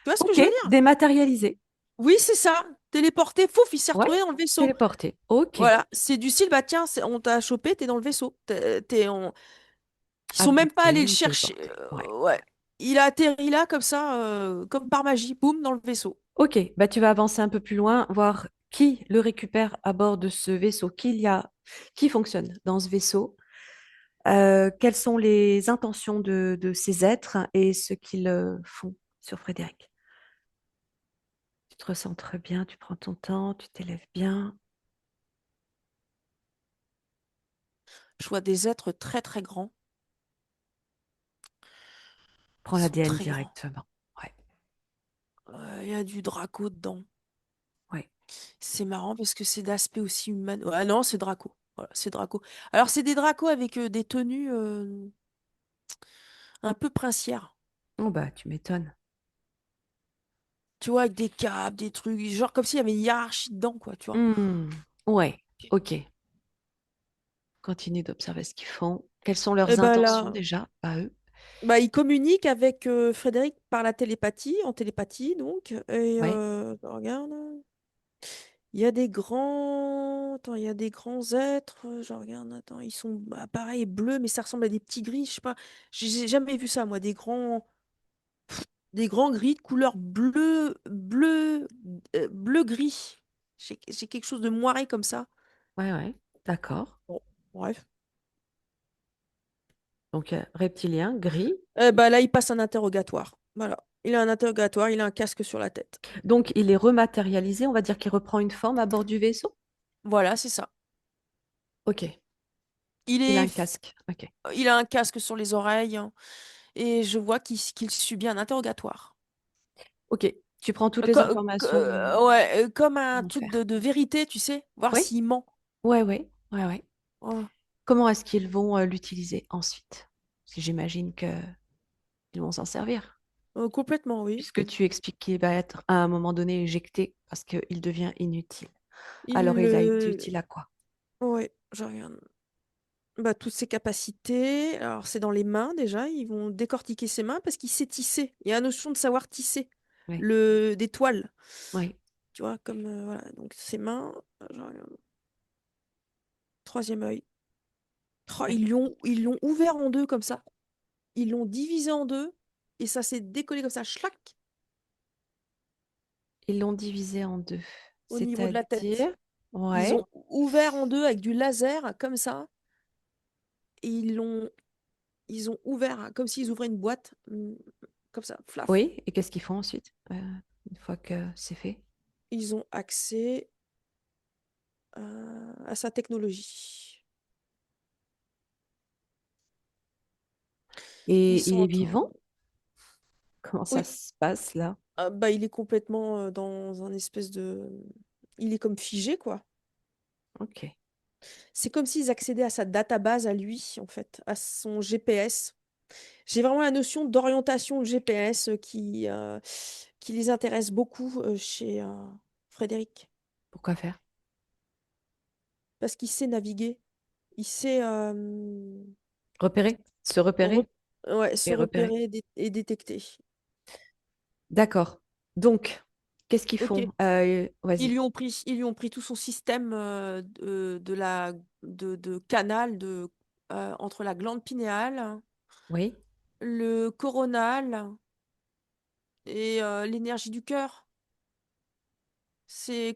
vois ce que ok, je veux dire? dématérialisé. Oui, c'est ça, téléporté, pouf, il s'est Ouais, retrouvé dans le vaisseau. téléporté. Ok, Voilà, c'est du style, bah tiens, on t'a chopé, t'es dans le vaisseau. Ils sont même pas allés le abducté, chercher. téléporté. Ouais. Ouais. Il a atterri là, comme ça, comme par magie, boum, dans le vaisseau. Ok, bah tu vas avancer un peu plus loin, voir qui le récupère à bord de ce vaisseau, qui fonctionne dans ce vaisseau, quelles sont les intentions de ces êtres et ce qu'ils font sur Frédéric. Tu te recentres bien, tu prends ton temps, tu t'élèves bien. Je vois des êtres très, très grands. Prends Ils sont l'ADN très grands. directement. Ouais, Il y a du Draco dedans. ouais. C'est marrant parce que c'est d'aspect aussi humain. Ah non, c'est Draco. Voilà, c'est Draco. Alors, c'est des Dracos avec des tenues un peu princières. Oh bah, tu m'étonnes. Tu vois, avec des capes, des trucs, genre comme s'il y avait une hiérarchie dedans, quoi, tu vois. Hmm, ouais, ok. Continue d'observer ce qu'ils font. Quelles sont Et leurs ben intentions là, déjà, à eux? bah, il communique avec Frédéric par la télépathie, en télépathie, donc. Et Ouais, regarde. Il y a des grands. Attends, il y a des grands êtres. Je regarde, attends, ils sont bah, pareil, bleus, mais ça ressemble à des petits gris, je sais pas. J'ai jamais vu ça, moi, des grands gris de couleur bleu gris. J'ai quelque chose de moiré comme ça. ouais, ouais. D'accord. Bon, bref. Donc, reptilien, gris. Bah là, il passe un interrogatoire. Voilà. Il a un interrogatoire, il a un casque sur la tête. Donc, il est rematérialisé. On va dire qu'il reprend une forme à bord du vaisseau. Voilà, c'est ça. Ok. Il Il a est, un casque. Ok. il a un casque sur les oreilles hein, et je vois qu'il subit un interrogatoire. Ok. Tu prends toutes les informations. Ouais, comme un Comment truc faire? de vérité, tu sais, voir Oui. s'il ment. Ouais, ouais, ouais, ouais. Ouais. Comment est-ce qu'ils vont l'utiliser ensuite? Parce que j'imagine qu'ils vont s'en servir. Complètement, oui. Puisque tu expliques qu'il va être à un moment donné éjecté parce qu'il devient inutile. Alors, Il, il a été utile à quoi? ouais, je regarde. Bah, toutes ses capacités. Alors, c'est dans les mains déjà. Ils vont décortiquer ses mains parce qu'il sait tisser. Il y a la notion de savoir tisser Oui, des toiles. oui, Tu vois, comme voilà. Donc, ses mains. Je regarde. Troisième œil. Oh, oui. ils l'ont ouvert en deux comme ça. Ils l'ont divisé en deux et ça s'est décollé comme ça. Schlac, Ils l'ont divisé en deux. au niveau de la tête. C'est-à-dire, Ils ouais, ont ouvert en deux avec du laser comme ça et ils ont ouvert comme s'ils ouvraient une boîte comme ça, flaf. oui. Et qu'est-ce qu'ils font ensuite, une fois que c'est fait? Ils ont accès à sa technologie. Ils Et sont il en est train. vivant? Comment ça Oui, se passe là? bah, il est complètement dans un espèce de. Il est comme figé, quoi. Ok, C'est comme s'ils accédaient à sa database à lui, en fait, à son GPS. J'ai vraiment la notion d'orientation GPS qui les intéresse beaucoup chez Frédéric. pourquoi faire? Parce qu'il sait naviguer. Il sait Repérer, se re- repérer ouais, se et repérer. repérer et détecter. D'accord. Donc, qu'est-ce qu'ils Ok. font? Vas-y. Ils lui ont pris tout son système de canal entre la glande pinéale, Oui, le coronal et l'énergie du cœur. Ils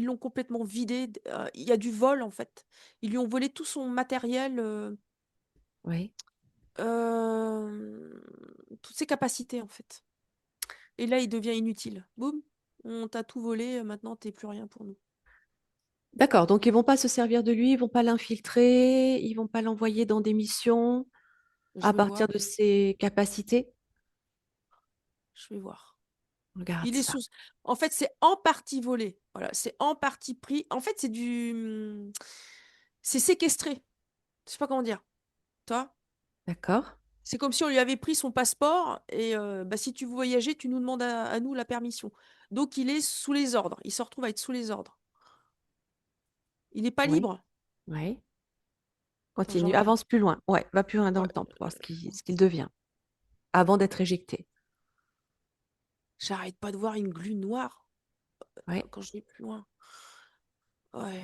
l'ont complètement vidé. Il y a du vol en fait. Ils lui ont volé tout son matériel, oui. euh, toutes ses capacités en fait. Et là, il devient inutile. Boum, on t'a tout volé. Maintenant, t'es plus rien pour nous. D'accord. Donc, ils vont pas se servir de lui, ils vont pas l'infiltrer, ils vont pas l'envoyer dans des missions Je à vais partir voir. de ses capacités. Je vais voir. Regarde Il est ça. sous. En fait, c'est en partie volé. Voilà, c'est en partie pris. En fait, c'est séquestré. Je sais pas comment dire. Toi? D'accord. C'est comme si on lui avait pris son passeport et bah, si tu veux voyager, tu nous demandes à nous la permission. Donc, il est sous les ordres. Il se retrouve à être sous les ordres. Il n'est pas Oui, libre. oui. Attends, je Continue. regarde. Avance plus loin. Ouais, va plus loin dans Ouais. le temps pour voir ce qu'il devient avant d'être éjecté. J'arrête pas de voir une glu noire Oui. quand je vais plus loin. Ouais.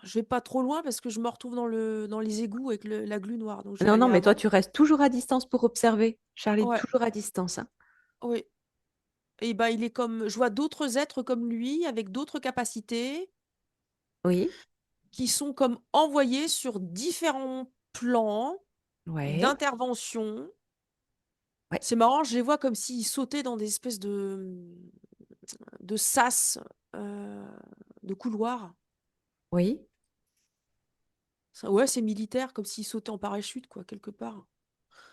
Je vais pas trop loin parce que je me retrouve dans les égouts avec la glu noire. Donc, je vais Non, non, aller mais toi, avant. tu restes toujours à distance pour observer. Charlie, Ouais. toujours à distance, hein. Oui. Et ben, il est comme, je vois d'autres êtres comme lui, avec d'autres capacités, Oui. qui sont comme envoyés sur différents plans Ouais. d'intervention. Ouais. C'est marrant, je les vois comme s'ils sautaient dans des espèces de sas, euh, de couloirs. Oui. Ouais, c'est militaire, comme s'ils sautaient en parachute, quoi, quelque part.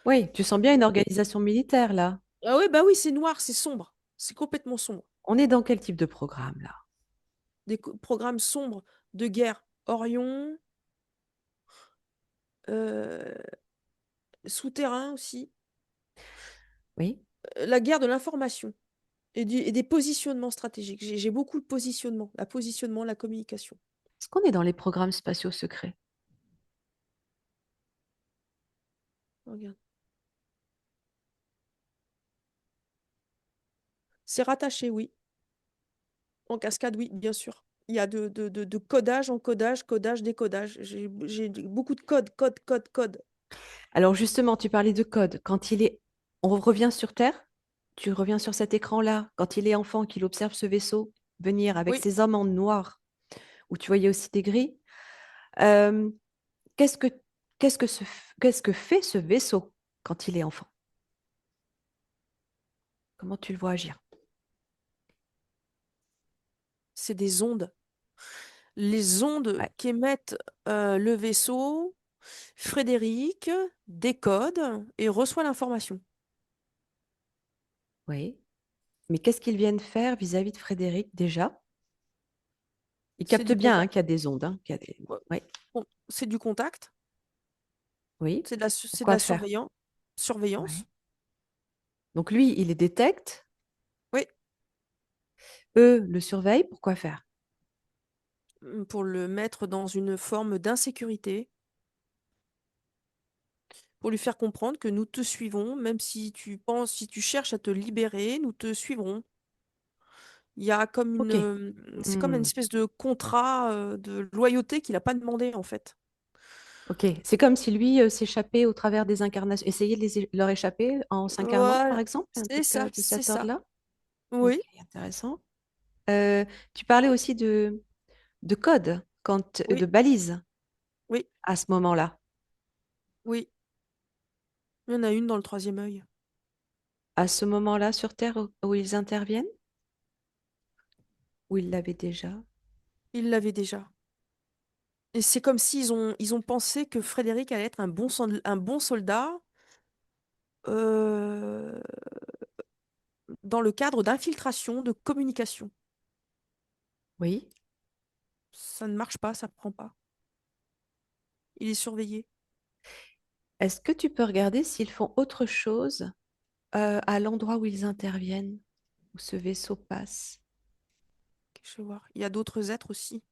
Oui. Tu sens bien une organisation militaire là. Ah oui, bah oui, c'est noir, c'est sombre. C'est complètement sombre. On est dans quel type de programme là? Des programmes sombres de guerre. Orion, euh, souterrain aussi. Oui. La guerre de l'information et des positionnements stratégiques. J'ai beaucoup de positionnement, la communication. Est-ce qu'on est dans les programmes spatiaux secrets? Regarde. C'est rattaché, oui. En cascade, oui, bien sûr. Il y a de codage, encodage, codage, décodage. J'ai beaucoup de code, code, code, code. Alors justement, tu parlais de code. On revient sur Terre, tu reviens sur cet écran-là, quand il est enfant, qu'il observe ce vaisseau venir avec Oui, ses hommes en noir, où tu voyais aussi des gris. euh, qu'est-ce que, qu'est-ce que fait ce vaisseau quand il est enfant? Comment tu le vois agir? c'est des ondes. Les ondes Ouais, qu'émettent le vaisseau, Frédéric décode et reçoit l'information. oui. Mais qu'est-ce qu'ils viennent faire vis-à-vis de Frédéric déjà? Il C'est capte du bien hein, contact. qu'il y a des ondes. Hein, qu'il y a des... Ouais. Oui, Bon, c'est du contact, oui. c'est de Pourquoi la faire? surveillance. Ouais. Donc lui, il les détecte. Oui, Eux le surveillent. Pourquoi faire? pour le mettre dans une forme d'insécurité, pour lui faire comprendre que nous te suivons, même si tu penses, si tu cherches à te libérer, nous te suivrons. Il y a comme Ok. c'est comme une Hmm. espèce de contrat de loyauté qu'il n'a pas demandé en fait. Ok. C'est comme si lui s'échappait au travers des incarnations. Essayait de leur échapper en s'incarnant, par Voilà, exemple, un c'est truc ça, de c'est cet ça. ordre-là. Ok, Oui, intéressant. Tu parlais aussi de code, de oui, balises oui, à ce moment-là. oui. Il y en a une dans le troisième œil. À ce moment-là, sur Terre, où ils interviennent, où ils l'avaient déjà. Il l'avait déjà. Et c'est comme ils ont pensé que Frédéric allait être un bon soldat euh, dans le cadre d'infiltration, de communication. Oui. Ça ne marche pas, ça ne prend pas. Il est surveillé. Est-ce que tu peux regarder s'ils font autre chose à l'endroit où ils interviennent, où ce vaisseau passe? Je vais voir. Il y a d'autres êtres aussi.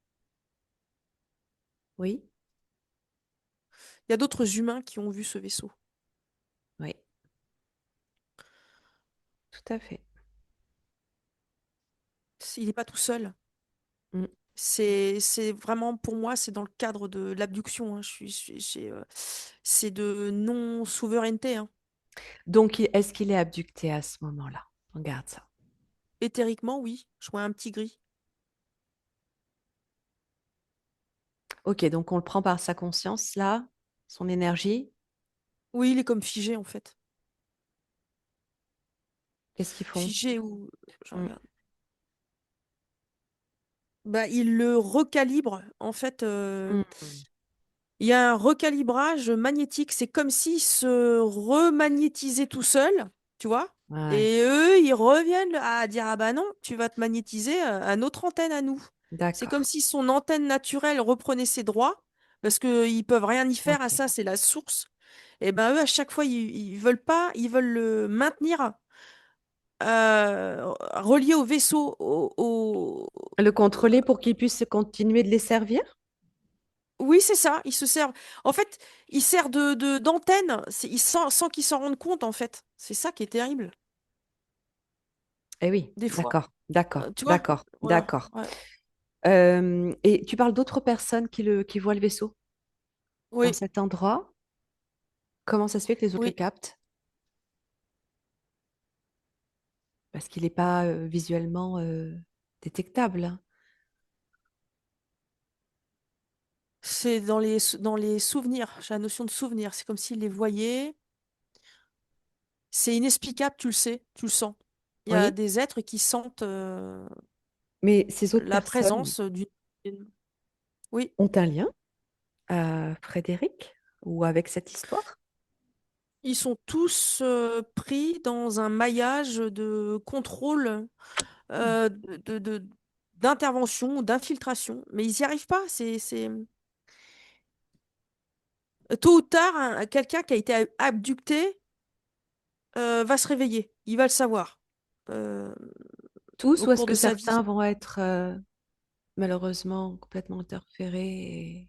Oui, Il y a d'autres humains qui ont vu ce vaisseau. oui, tout à fait. Il n'est pas tout seul. Mm. C'est vraiment, pour moi, c'est dans le cadre de l'abduction, hein. C'est de non-souveraineté, hein. Donc, est-ce qu'il est abducté à ce moment-là? Regarde ça. Éthériquement, oui. Je vois un petit gris. Ok, donc on le prend par sa conscience, là, son énergie. Oui, il est comme figé, en fait. Qu'est-ce qu'ils font? Figé ou... Je Mm. regarde. Bah, il le recalibre. En fait, Mm. il y a un recalibrage magnétique. C'est comme s'il se remagnétisait tout seul, tu vois. Ouais, Et eux, ils reviennent à dire, ah bah non, tu vas te magnétiser à notre antenne à nous. C'est comme d'accord. si son antenne naturelle reprenait ses droits, parce qu'ils peuvent rien y faire à Ok. ça, c'est la source. Et ben eux, à chaque fois, ils veulent pas, ils veulent le maintenir relié au vaisseau, Le contrôler pour qu'il puisse continuer de les servir? Oui, c'est ça, ils se servent. En fait, ils servent d'antenne, sans qu'ils s'en rendent compte, en fait. C'est ça qui est terrible, Eh oui, des fois. d'accord, d'accord, Tu vois? d'accord, Voilà. d'accord. Ouais. Et tu parles d'autres personnes qui voient le vaisseau dans Oui, cet endroit. Comment ça se fait que les autres le oui. captent? Parce qu'il n'est pas visuellement détectable. Hein. C'est dans les souvenirs. J'ai la notion de souvenir. C'est comme s'ils les voyaient. C'est inexplicable, tu le sais, tu le sens. Il y a Oui, des êtres qui sentent mais ces autres la personnes présence d'une... Oui. ont un lien à Frédéric ou avec cette histoire? Ils sont tous pris dans un maillage de contrôle d'intervention, d'infiltration, mais ils n'y arrivent pas. Tôt ou tard, quelqu'un qui a été abducté va se réveiller. Il va le savoir euh, Tous au ou est-ce cours que de sa vie. certains vont être malheureusement complètement interférés et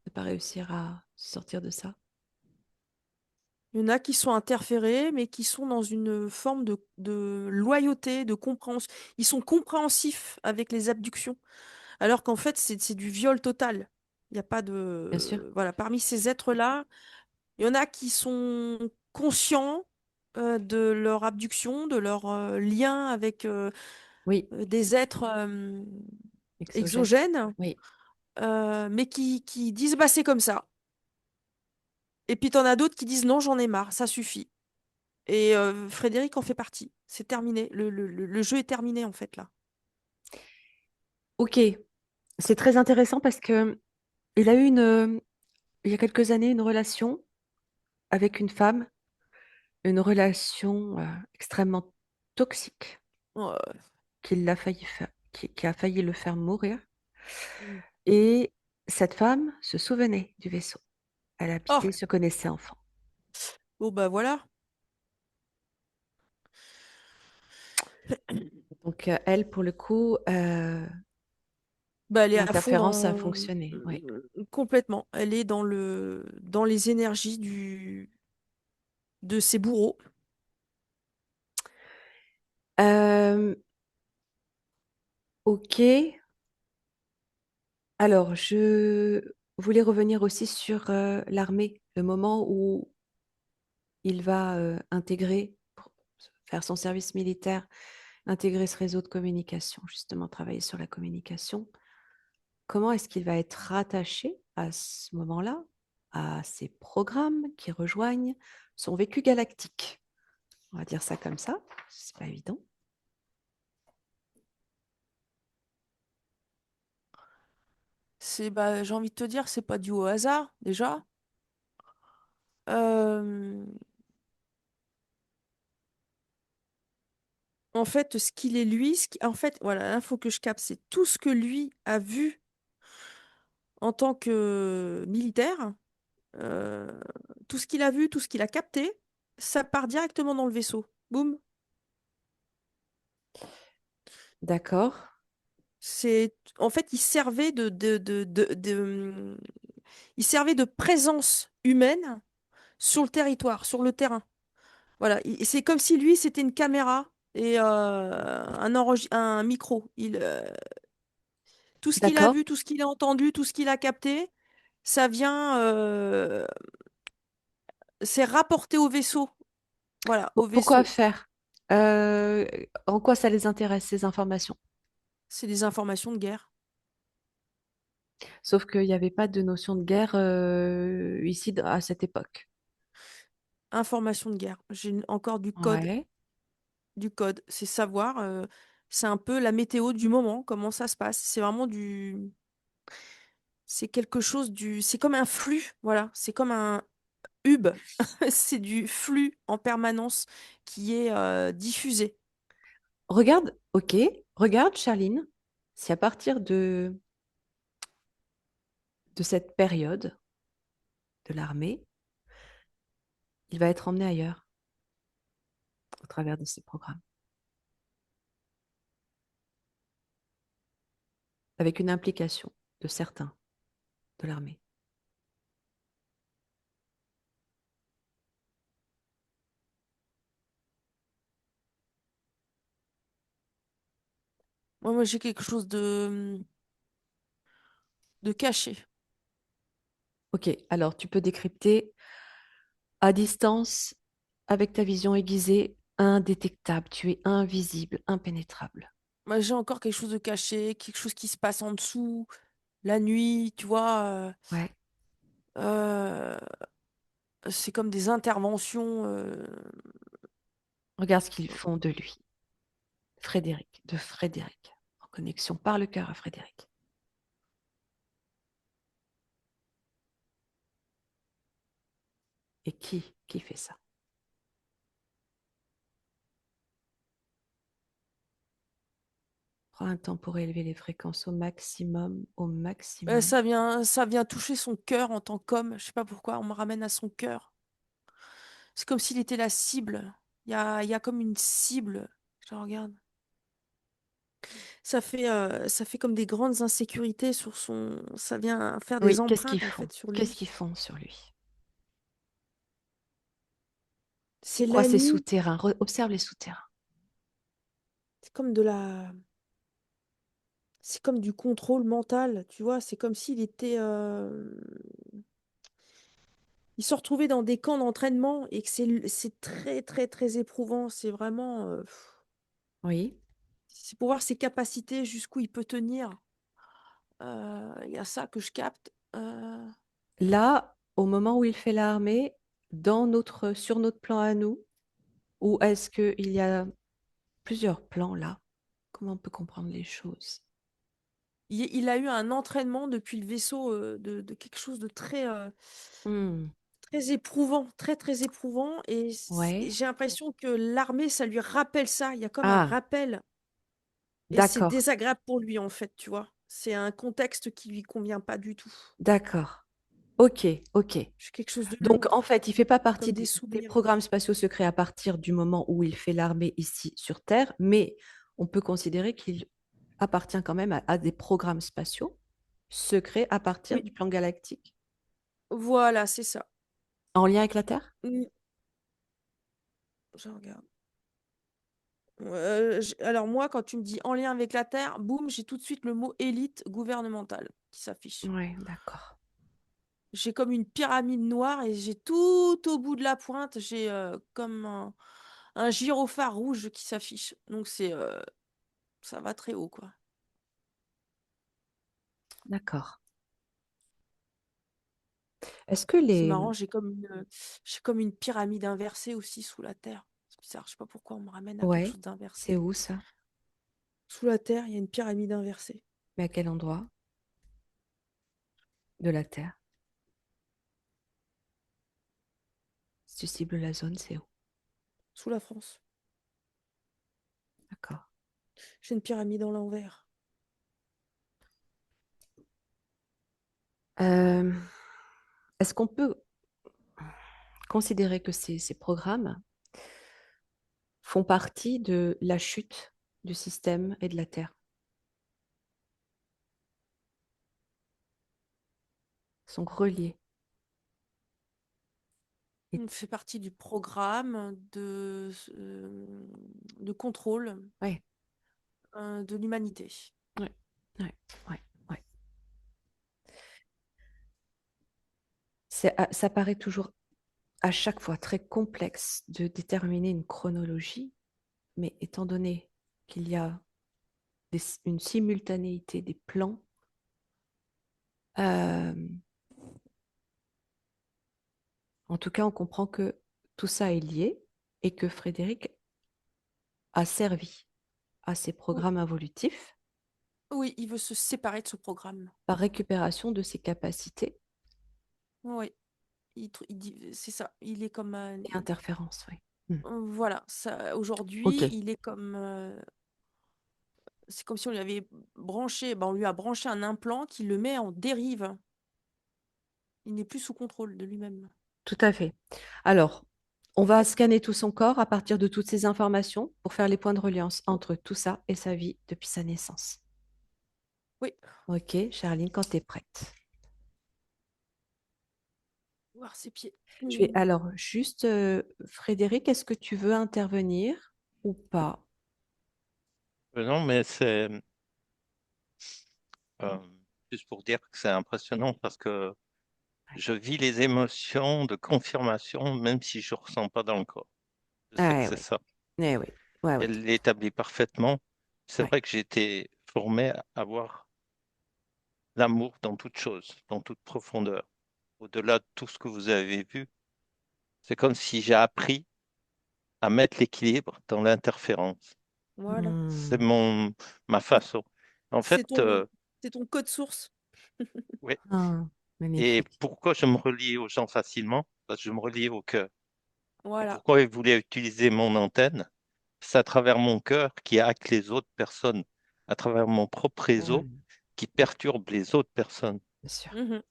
ne pas réussir à sortir de ça? Il y en a qui sont interférés, mais qui sont dans une forme de loyauté, de compréhension. Ils sont compréhensifs avec les abductions, alors qu'en fait, c'est du viol total. Il n'y a pas Bien sûr. de... Voilà, parmi ces êtres-là, il y en a qui sont conscients de leur abduction, de leur lien avec Oui, des êtres exogène. exogènes, Oui. mais qui disent, bah, c'est comme ça. Et puis, t'en as d'autres qui disent, non, j'en ai marre, ça suffit. Et Frédéric en fait partie. C'est terminé. Le jeu est terminé, en fait, là. Ok, c'est très intéressant parce que il a eu il y a quelques années une relation avec une femme, une relation extrêmement toxique Ouais. qui a failli le faire mourir. Mm. Et cette femme se souvenait du vaisseau. Elle Oh, habitait, se connaissait enfant. bon, bah voilà. Donc elle, pour le coup, Bah, elle est à fond l'interférence a dans... fonctionné. Oui. Complètement. Elle est dans les énergies de ses bourreaux. Euh, ok. Alors, je voulais revenir aussi sur l'armée, le moment où il va intégrer, pour faire son service militaire, intégrer ce réseau de communication, justement travailler sur la communication. Comment est-ce qu'il va être rattaché à ce moment-là à ces programmes qui rejoignent son vécu galactique? On va dire ça comme ça, c'est pas évident. Bah, j'ai envie de te dire, c'est pas dû au hasard, déjà. Euh, En fait, ce qu'il est lui, en fait, voilà, l'info que je capte, c'est tout ce que lui a vu en tant que militaire, euh, tout ce qu'il a vu, tout ce qu'il a capté, ça part directement dans le vaisseau. Boum. D'accord, En fait, il servait de présence humaine sur le territoire, sur le terrain. Voilà, c'est comme si lui, c'était une caméra et un micro. Tout ce qu'il a d'accord. vu, tout ce qu'il a entendu, tout ce qu'il a capté, ça vient, c'est rapporté au vaisseau. Voilà, au Pourquoi vaisseau. faire? Euh, En quoi ça les intéresse, ces informations? C'est des informations de guerre. Sauf qu'il n'y avait pas de notion de guerre ici à cette époque. Informations de guerre. J'ai encore du code. Ouais. Du code. C'est savoir, c'est un peu la météo du moment, comment ça se passe. C'est vraiment c'est quelque chose c'est comme un flux, voilà. C'est comme un hub. C'est du flux en permanence qui est diffusé. Regarde, ok, regarde, Charline, si à partir de cette période de l'armée, il va être emmené ailleurs au travers de ces programmes, avec une implication de certains de l'armée. Moi, j'ai quelque chose de caché. Ok, alors tu peux décrypter à distance, avec ta vision aiguisée, indétectable, tu es invisible, impénétrable. Moi, j'ai encore quelque chose de caché, quelque chose qui se passe en dessous, la nuit, tu vois. Ouais, Euh, c'est comme des interventions. regarde ce qu'ils font de lui, Frédéric, de Frédéric, en connexion par le cœur à Frédéric. Et qui fait ça? Prends un temps pour élever les fréquences au maximum, au maximum. Ça vient toucher son cœur en tant qu'homme. Je sais pas pourquoi, on me ramène à son cœur. C'est comme s'il était la cible. Il y a comme une cible. Je regarde. Ça fait comme des grandes insécurités sur son. Ça vient faire des Oui, qu'est-ce qu'ils empreintes en font? fait sur Qu'est-ce qu'ils lui. font sur lui? C'est C'est quoi la ces nuit. souterrains? Observe les souterrains. C'est comme de la. C'est comme du contrôle mental, tu vois. C'est comme s'il était. Il se retrouvait dans des camps d'entraînement et que c'est très très très éprouvant. C'est vraiment. Oui. C'est pour voir ses capacités, jusqu'où il peut tenir. Il y a ça que je capte. Là, au moment où il fait l'armée, sur notre plan à nous, ou est-ce qu'il y a plusieurs plans là? Comment on peut comprendre les choses? Il a eu un entraînement depuis le vaisseau de quelque chose de très, Hmm, très éprouvant, très très éprouvant. Et ouais. j'ai l'impression que l'armée, ça lui rappelle ça. Il y a comme un Ah, rappel. Et c'est d'accord, désagréable pour lui, en fait, tu vois. C'est un contexte qui lui convient pas du tout. d'accord. Ok, ok. C'est quelque chose de Donc, en lourd, fait, il ne fait pas partie comme des des souvenirs. programmes spatiaux secrets à partir du moment où il fait l'armée ici sur Terre, mais on peut considérer qu'il appartient quand même à des programmes spatiaux secrets à partir Oui, du plan galactique, voilà, c'est ça. en lien avec la Terre? Mm, je regarde. Alors moi, quand tu me dis en lien avec la Terre, boum, j'ai tout de suite le mot élite gouvernementale qui s'affiche. Oui, d'accord. J'ai comme une pyramide noire et j'ai tout au bout de la pointe, j'ai comme un gyrophare rouge qui s'affiche. Donc ça va très haut, quoi. D'accord. Est-ce que C'est les... marrant, j'ai comme une pyramide inversée aussi sous la Terre. C'est bizarre, je sais pas pourquoi on me ramène à quelque Ouais, chose c'est d'inversé. où ça? Sous la Terre, il y a une pyramide inversée. Mais à quel endroit de la Terre? Si tu cibles la zone, c'est où? Sous la France. D'accord. J'ai une pyramide en l'envers. Euh, Est-ce qu'on peut considérer que ces programmes font partie de la chute du système et de la Terre, sont reliés? Et- On fait partie du programme de contrôle ouais, de l'humanité. ouais, ouais, ouais, ouais. Ça paraît toujours à chaque fois très complexe de déterminer une chronologie, mais étant donné qu'il y a une simultanéité des plans, euh, en tout cas, on comprend que tout ça est lié et que Frédéric a servi à ses Oui, programmes involutifs oui, il veut se séparer de ce programme. par récupération de ses capacités Oui, il dit, c'est ça. Il est comme et interférences. Oui. Hmm. voilà. Ça, Ok, aujourd'hui, il est comme c'est comme si on lui avait branché, ben, on lui a branché un implant qui le met en dérive. Il n'est plus sous contrôle de lui-même. tout à fait. Alors, on va scanner tout son corps à partir de toutes ces informations pour faire les points de reliance entre tout ça et sa vie depuis sa naissance. Oui, Ok, Charline, quand tu es prête. voir ses pieds. Alors, juste, Frédéric, est-ce que tu veux intervenir ou pas? Non, mais c'est euh, juste pour dire que c'est impressionnant parce que je vis les émotions de confirmation même si je ne ressens pas dans le corps. Je sais que Ah c'est oui, ça. eh oui, ouais, oui, Elle l'établit parfaitement. C'est ouais. vrai que j'ai été formé à avoir l'amour dans toute chose, dans toute profondeur. Au-delà de tout ce que vous avez vu, c'est comme si j'ai appris à mettre l'équilibre dans l'interférence. Voilà. C'est Hmm. ma façon. En fait, C'est ton, c'est ton code source. oui. Ah, Et magnifique. pourquoi je me relie aux gens facilement? Parce que je me relie au cœur. Et Voilà. pourquoi il voulait utiliser mon antenne? C'est à travers mon cœur qui hack les autres personnes. à travers mon propre réseau Mm. qui perturbe les autres personnes. Bien sûr, Mhm.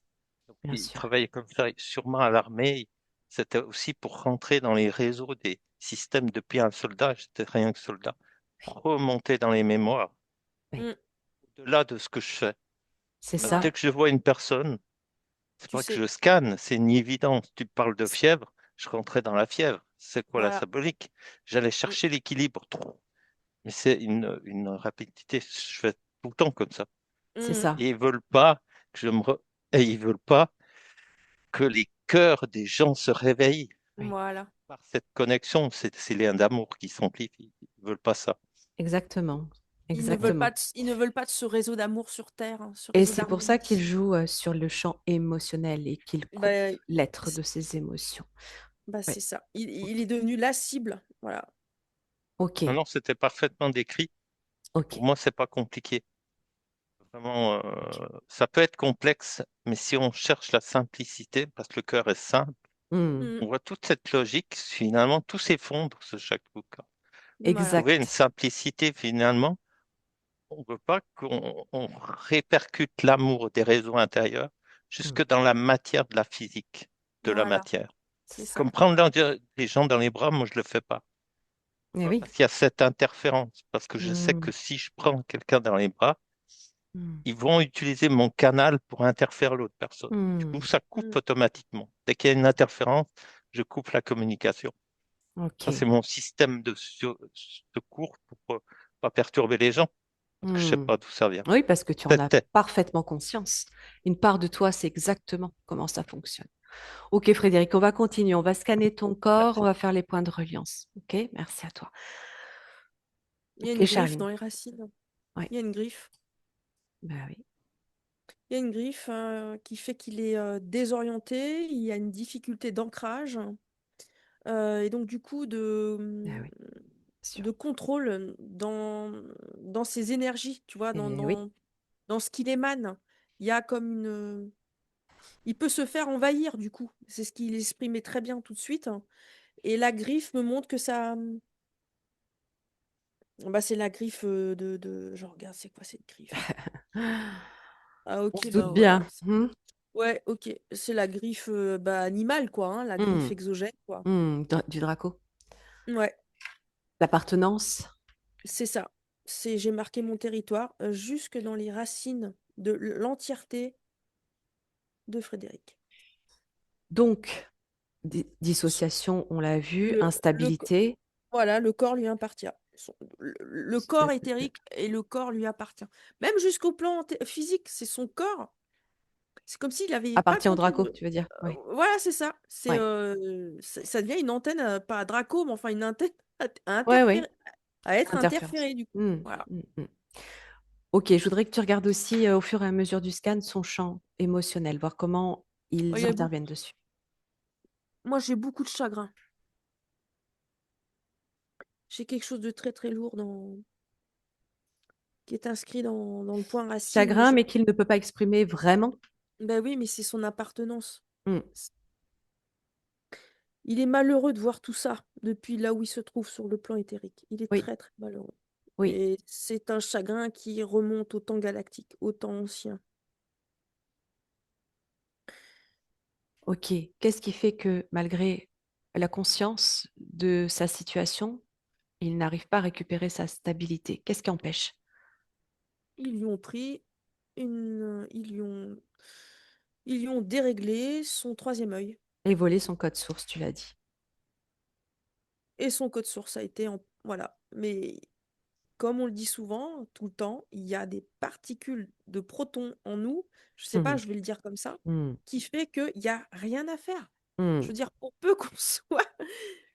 Donc, bien il sûr. travaillait comme ça, et sûrement à l'armée. C'était aussi pour rentrer dans les réseaux des systèmes depuis un soldat. J'étais rien que soldat. Remonter dans les mémoires, Oui, Mm. au-delà de ce que je fais. c'est Voilà, ça. Dès que je vois une personne, c'est tu pas que sais. je scanne, c'est une évidence. Tu parles de fièvre, je rentrais dans la fièvre. C'est quoi la Voilà. symbolique? J'allais Mm. chercher l'équilibre. Mais c'est une rapidité. Je fais tout le temps comme ça. C'est Mhm. ça. Et ils veulent pas que je me et ils veulent pas que les cœurs des gens se réveillent Oui, Voilà. par cette connexion, ces liens d'amour qui s'amplifient. Ils veulent pas ça. exactement. Ils ne veulent pas Exactement. ils ne veulent pas de ce réseau d'amour sur Terre, hein, ce Et réseau c'est pour ça qu'il d'harmonie. joue sur le champ émotionnel et qu'il coupe Bah, l'être c'est de ses émotions. c'est Oui, ça. Il ok. est devenu la cible. Voilà. Ok, Non, non, c'était parfaitement décrit. ok, Pour moi, c'est pas compliqué. Vraiment, ok. ça peut être complexe, mais si on cherche la simplicité, parce que le cœur est simple, Hmm. Mm. on voit toute cette logique, finalement, tout s'effondre sur chaque coup. Voilà. Trouver une Exact. simplicité, finalement, on ne veut pas qu'on répercute l'amour des réseaux intérieurs Hmm. jusque dans la matière de la physique, de la Voilà. matière. C'est C'est ça. ça. Comme prendre les gens dans les bras, moi, je ne le fais pas. Eh oui. Parce qu'il y a cette interférence. Parce que je sais Hmm. que si je prends quelqu'un dans les bras, Hmm. ils vont utiliser mon canal pour interférer l'autre personne. Du coup, Hmm. ça coupe Mm. automatiquement. Dès qu'il y a une interférence, je coupe la communication. Ça, c'est Ok. mon système de secours pour ne pas perturber les gens. Parce que je ne sais Hmm. pas d'où ça vient. Oui, parce que tu en as Peut-être. parfaitement conscience. Une part de toi sait exactement comment ça fonctionne. Ok, Frédéric, on va continuer. On va scanner ton corps. On Merci. va faire les points de reliance. Ok, merci à toi. Il y a Ok, une griffe Charline. dans les racines. Oui, Il y a une griffe. bah oui. Il y a une griffe qui fait qu'il est désorienté. Il y a une difficulté d'ancrage. Et donc, du coup, Bah oui, sûr. de contrôle dans ses énergies, tu vois, Et oui. dans ce qu'il émane. Il y a comme une. Il peut se faire envahir, du coup. C'est ce qu'il exprimait très bien tout de suite. Et la griffe me montre que ça. Bah, c'est la griffe Je regarde, c'est quoi cette griffe? Ah, On ok, se doute bah voilà. bien. Hmm. Ouais, ok. C'est la griffe bah, animale, quoi, hein, la griffe Hmm. exogène, quoi. Hmm. Du Draco. Ouais, L'appartenance. c'est ça. J'ai marqué mon territoire jusque dans les racines de l'entièreté de Frédéric. Donc, dissociation, on l'a vu. Le, le, co- Instabilité. voilà, le corps lui appartient. Le corps éthérique et le corps lui appartient. Même jusqu'au plan physique, c'est son corps. C'est comme s'il n'avait pas le Appartient au contrôle Draco, de. tu veux dire? Oui. Voilà, c'est ça. Ouais. Ça devient une antenne, pas à Draco, mais enfin une antenne Ouais, ouais. à être Interférence. interférée, du coup. Hmm. Voilà. Hmm. Hmm. Ok, je voudrais que tu regardes aussi au fur et à mesure du scan son champ émotionnel, voir comment Il ils y a interviennent dessus. Moi, j'ai beaucoup de chagrin. J'ai quelque chose de très très lourd qui est inscrit dans le point racine, mais Chagrin, mais qu'il ne peut pas exprimer vraiment. ben oui, mais c'est son appartenance. Hmm. Il est malheureux de voir tout ça depuis là où il se trouve sur le plan éthérique. Il est Oui, très très malheureux. oui. Et c'est un chagrin qui remonte au temps galactique, au temps ancien. Ok. Qu'est-ce qui fait que malgré la conscience de sa situation, il n'arrive pas à récupérer sa stabilité? Qu'est-ce qui empêche? Ils lui ont pris ils lui ont déréglé son troisième œil. Et voler son code source, tu l'as dit. Et son code source a été en. Voilà. Mais comme on le dit souvent, tout le temps, il y a des particules de protons en nous, je sais pas, Mhm. je vais le dire comme ça, Hmm. qui fait qu'il n'y a rien à faire. Je Hmm. veux dire, pour peu qu'on soit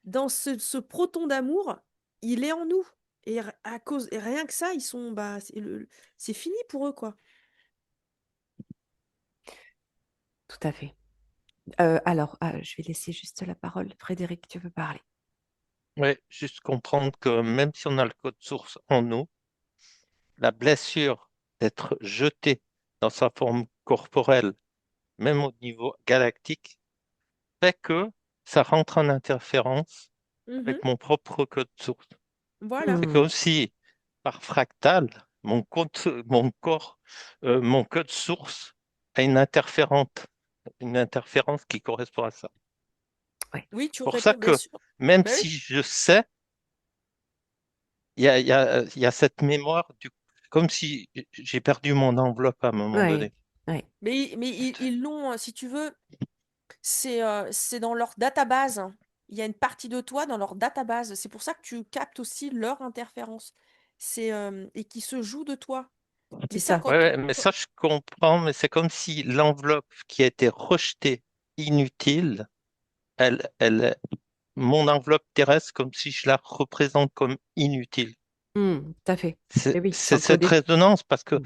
dans ce proton d'amour, il est en nous. Et rien que ça, ils sont. Bah, c'est fini pour eux, quoi. Tout à fait. Je vais laisser juste la parole. Frédéric, tu veux parler? Ouais, juste comprendre que même si on a le code source en nous, la blessure d'être jeté dans sa forme corporelle, même au niveau galactique, fait que ça rentre en interférence Mhm. avec mon propre code source. Voilà. C'est Hmm. comme si, par fractal, mon corps, mon code source a une interférence qui correspond à ça. Oui, tu Pour ça réponds, bien que sûr. même Bah oui. si je sais, il y a cette mémoire comme si j'ai perdu mon enveloppe à un moment Ouais, donné. ouais, Mais ils l'ont, si tu veux, c'est dans leur database, hein. Il y a une partie de toi dans leur database. C'est pour ça que tu captes aussi leur interférence. Et qui se joue de toi. c'est Mais ça, ça. Ouais, ouais, mais ça, je comprends, mais c'est comme si l'enveloppe qui a été rejetée inutile, elle, mon enveloppe terrestre, comme si je la représente comme inutile. Tout à fait. C'est Mais oui, c'est c'est cette encodé. résonance parce que Mm.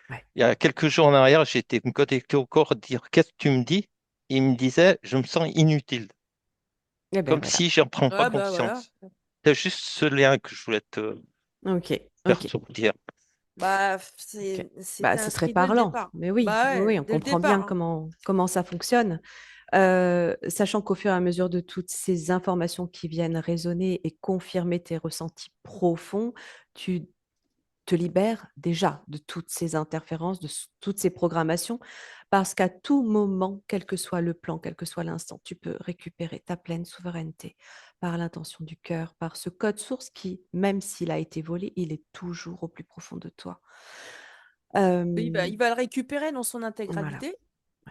Ouais. il y a quelques jours en arrière, j'étais me connecté au corps, dire qu'est-ce que tu me dis? Il me disait, je me sens inutile, Eh ben comme voilà. si j'en prends pas ah bah voilà. conscience. C'est juste ce lien que je voulais te Ok, faire ok, sourire. Bah, ok. c'était Bah, c'est très inscrit dès le parlant. départ. Mais oui, Bah oui, ouais, oui, on dès le comprend départ, bien hein. comment ça fonctionne. Sachant qu'au fur et à mesure de toutes ces informations qui viennent résonner et confirmer tes ressentis profonds, tu te libères déjà de toutes ces interférences, toutes ces programmations, parce qu'à tout moment, quel que soit le plan, quel que soit l'instant, tu peux récupérer ta pleine souveraineté par l'intention du cœur, par ce code source qui, même s'il a été volé, il est toujours au plus profond de toi. Oui, bah, Euh, il va le récupérer dans son voilà. intégralité,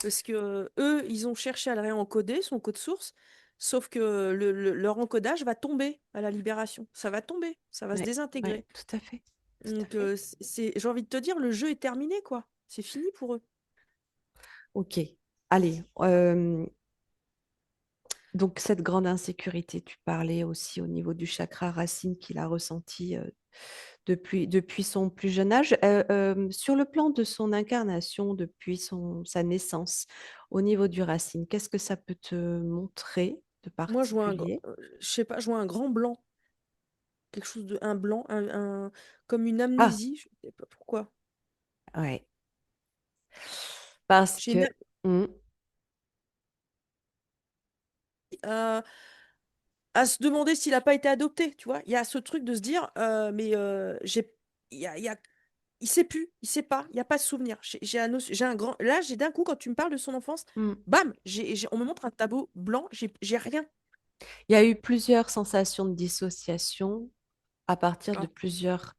parce que eux, ils ont cherché à le réencoder, son code source, sauf que leur encodage va tomber à la libération. Ça va tomber, ça va se Ouais, ouais, désintégrer. tout à fait. Tout à Donc, fait. j'ai envie de te dire, le jeu est terminé, quoi. C'est fini pour eux. Ok. Allez. Donc, cette grande insécurité, tu parlais aussi au niveau du chakra racine qu'il a ressenti depuis son plus jeune âge. Sur le plan de son incarnation, depuis sa naissance, au niveau du racine, qu'est-ce que ça peut te montrer de Moi, particulier? je sais pas, je vois un grand blanc, quelque chose de, un blanc, comme une Ah, amnésie, je sais pas pourquoi. ouais. Parce J'ai une, que... Hmm, euh, à se demander s'il n'a pas été adopté, tu vois. Il y a ce truc de se dire, il y a, il sait plus, il sait pas, il n'y a pas de souvenir. J'ai un grand, là, j'ai d'un coup, quand tu me parles de son enfance, hmm. bam, on me montre un tableau blanc, j'ai rien. Il y a eu plusieurs sensations de dissociation à partir de Ah, plusieurs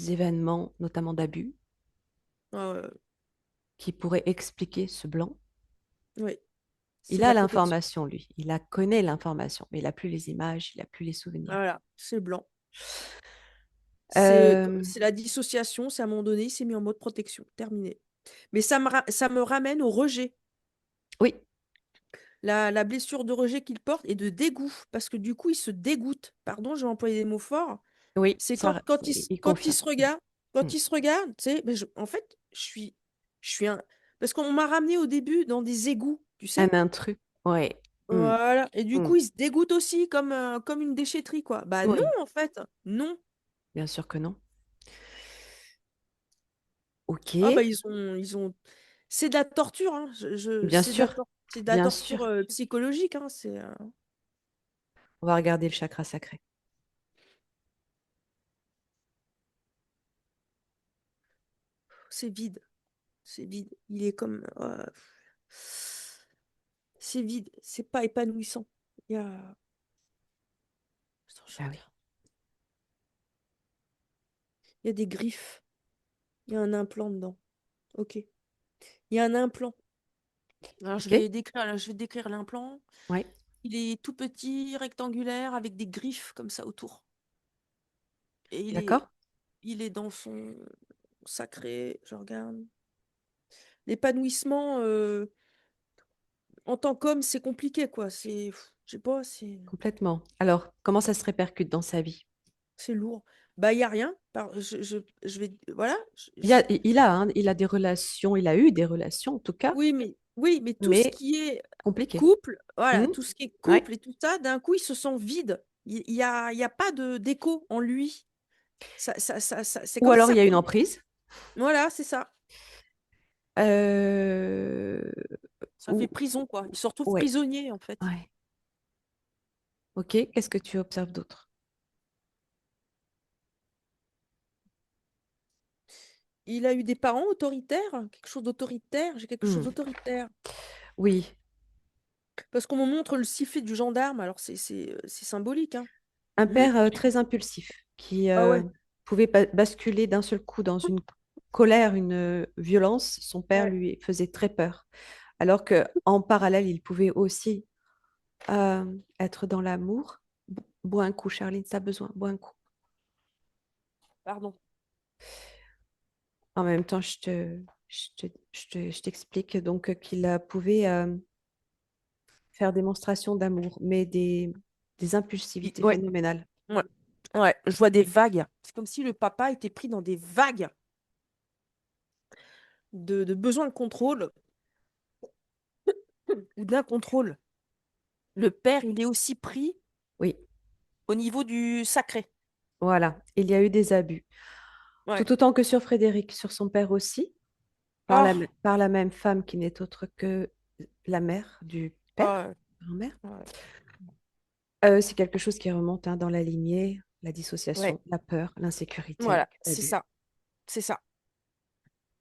événements, notamment d'abus, euh, qui pourraient expliquer ce blanc. oui, c'est Il de a la protection. l'information, lui. Connaît l'information, mais il n'a plus les images, il n'a plus les souvenirs. Voilà, c'est blanc. Euh, C'est la dissociation, c'est à un moment donné, il s'est mis en mode protection, terminé. Mais ça me ramène au rejet. oui, La blessure de rejet qu'il porte et de dégoût, parce que du coup, il se dégoûte. Pardon, j'ai employé des mots forts. oui, C'est ça, il quand il confirme. se regarde, Mm. quand il se regarde, tu sais, mais en fait, je suis un. Parce qu'on m'a ramené au début dans des égouts, tu Un sais. intrus, oui. Mm, Voilà. Et du mm. coup, il se dégoûte aussi comme une déchetterie, quoi. Bah non, Oui, en fait, non. bien sûr que non. Ok, Ah bah ils ont. C'est de la torture, hein. bien sûr, C'est de la bien torture sûr. psychologique, hein. On va regarder le chakra sacré. C'est vide. C'est vide. Il est comme. C'est vide. C'est pas épanouissant. Il y a. Attends, je Ah oui, regarde. Il y a des griffes. Il y a un implant dedans. Ok. Il y a un implant. Alors ok, je vais décrire l'implant. ouais, Il est tout petit, rectangulaire, avec des griffes comme ça autour. Et d'accord, il est dans son sacré. Je regarde. L'épanouissement en tant qu'homme, c'est compliqué, quoi. Je sais pas, complètement. Alors, comment ça se répercute dans sa vie? c'est lourd. Bah, il y a rien. Je vais, voilà. Il a des relations, il a eu des relations en tout cas, Oui, mais tout ce mais qui est compliqué. couple, voilà, Mm, tout ce qui est ouais. couple et tout ça, d'un coup, il se sent vide. Il y a pas d'écho en lui. C'est Ou comme si alors ça il y a une prenait. emprise, Voilà, c'est ça. euh, Ça fait ou prison, quoi. Il se retrouve ouais, prisonnier, en fait. ouais. Ok, qu'est-ce que tu observes d'autre? il a eu des parents autoritaires, quelque chose d'autoritaire. J'ai quelque chose Hmm. d'autoritaire. Oui, Parce qu'on me montre le sifflet du gendarme, alors c'est symbolique, hein. un père très impulsif qui Ah ouais, pouvait basculer d'un seul coup dans une colère, une violence. Son père ouais. lui faisait très peur. Alors que en parallèle, il pouvait aussi être dans l'amour. Bois un coup, Charline, ça a besoin. Bois un coup. Pardon. En même temps, je t'explique donc qu'il pouvait faire démonstration d'amour, mais des impulsivités Ouais, phénoménales. ouais, ouais. Je vois des vagues. C'est comme si le papa était pris dans des vagues de besoin de contrôle ou d'un contrôle. Le père, il est aussi pris Oui, au niveau du sacré. voilà. Il y a eu des abus. Ouais. Tout autant que sur Frédéric, sur son père aussi, Oh, par la même femme qui n'est autre que la mère du père, ouais, grand-mère. ouais. C'est quelque chose qui remonte dans la lignée, la Ouais. dissociation, la peur, l'insécurité, Voilà, c'est l'abus. ça. C'est ça.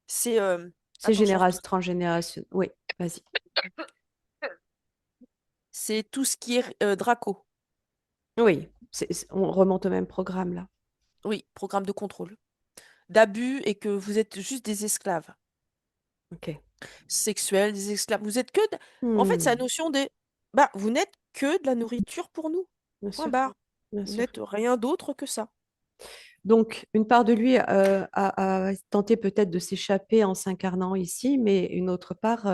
C'est C'est attends, je vais retousser. transgénérationnel. Oui, vas-y. C'est tout ce qui est Draco. Oui, on remonte au même programme là. Oui, programme de contrôle. D'abus et que vous êtes juste des esclaves Ok. sexuels, des esclaves. Vous êtes que en fait, c'est la Hmm, notion des bah, vous n'êtes que de la nourriture pour nous. bien Point sûr, barre. bien Vous sûr. n'êtes rien d'autre que ça. Donc, une part de lui a tenté peut-être de s'échapper en s'incarnant ici, mais une autre part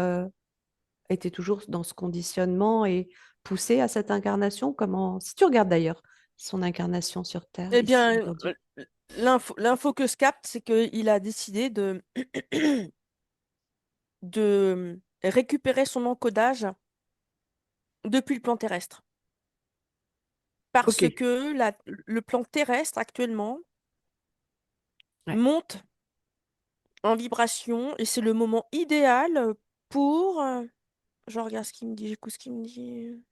était toujours dans ce conditionnement et poussée à cette incarnation. Comment, si tu regardes d'ailleurs son incarnation sur Terre Eh ici bien, aujourd'hui. l'info que je capte, c'est qu'il a décidé de de récupérer son encodage depuis le plan terrestre. Ok. Parce que le plan terrestre actuellement Ouais. monte en vibration et c'est le moment idéal pour... je regarde ce qu'il me dit, j'écoute ce qu'il me dit.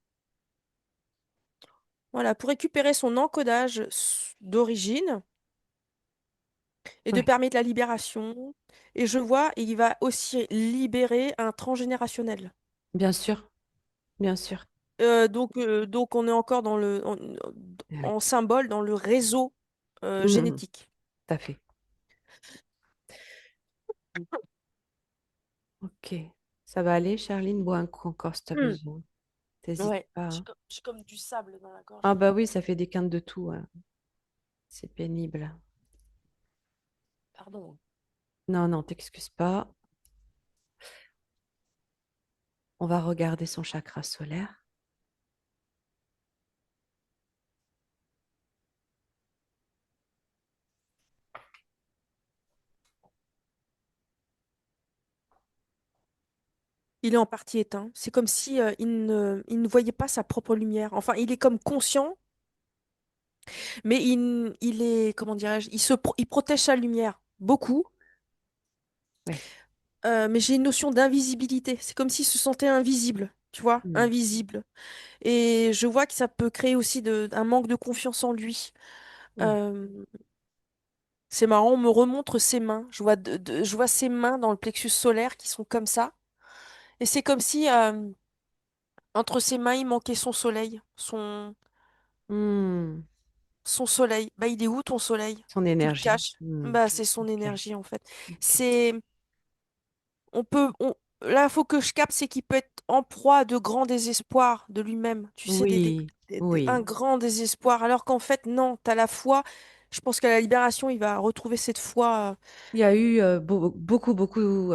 Voilà, pour récupérer son encodage d'origine et de Ouais. permettre la libération. Et je vois, il va aussi libérer un transgénérationnel. Bien sûr, bien sûr. Donc on est encore dans Oui. en symbole dans le réseau Mhm, génétique. tout à fait. Ok. Ça va aller, Charline? Bois un coup encore si tu as Hmm. besoin. T'hésites Ouais, pas, hein. j'ai comme du sable dans la gorge. Ah bah oui, ça fait des quintes de tout, hein. C'est pénible. Pardon. Non, non, t'excuses pas. On va regarder son chakra solaire. Il est en partie éteint. C'est comme si il ne voyait pas sa propre lumière. Enfin, il est comme conscient, mais il est, comment dirais-je, il protège sa lumière beaucoup. Oui. Mais j'ai une notion d'invisibilité. C'est comme s'il se sentait invisible, tu vois, Hmm. invisible. Et je vois que ça peut créer aussi un manque de confiance en lui. Oui. Euh, c'est marrant, on me remontre ses mains. Je vois ses mains dans le plexus solaire qui sont comme ça. Et c'est comme si entre ses mains, il manquait son soleil. Hmm. Son soleil. Bah, il est où ton soleil? Son Tu le énergie. caches. Hmm. Bah, c'est son Ok. énergie en fait. Ok. C'est, on peut, on, L'info que je capte, c'est qu'il peut être en proie à de grands désespoirs de lui-même. Tu sais, Oui. un Oui. grand désespoir. Alors qu'en fait, non, t'as la foi. Je pense qu'à la libération, il va retrouver cette foi. Il y a eu beaucoup, beaucoup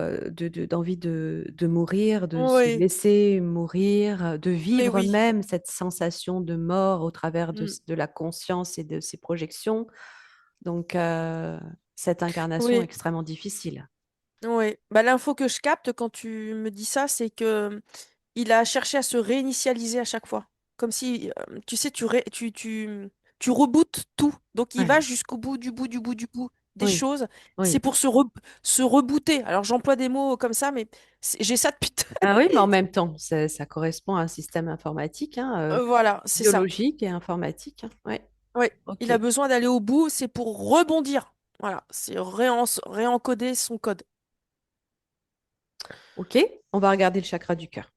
d'envie de mourir, de se Oui, laisser mourir, de mais vivre oui. même cette sensation de mort au travers Mm. de la conscience et de ses projections. Donc, cette incarnation Oui, extrêmement difficile. oui. Bah, l'info que je capte quand tu me dis ça, c'est que il a cherché à se réinitialiser à chaque fois. Comme si, tu sais, tu rebootes tout. Donc il va Ouais. jusqu'au bout du bout du bout du bout des Oui, choses. C'est oui. pour se rebooter. Alors j'emploie des mots comme ça, mais j'ai ça depuis... Ah oui, mais en même temps, ça correspond à un système informatique, hein, Voilà, c'est ça. biologique et informatique, hein. Ouais. Ouais. Ok. Il a besoin d'aller au bout, c'est pour rebondir. Voilà, c'est réencoder son code. Ok, on va regarder le chakra du cœur.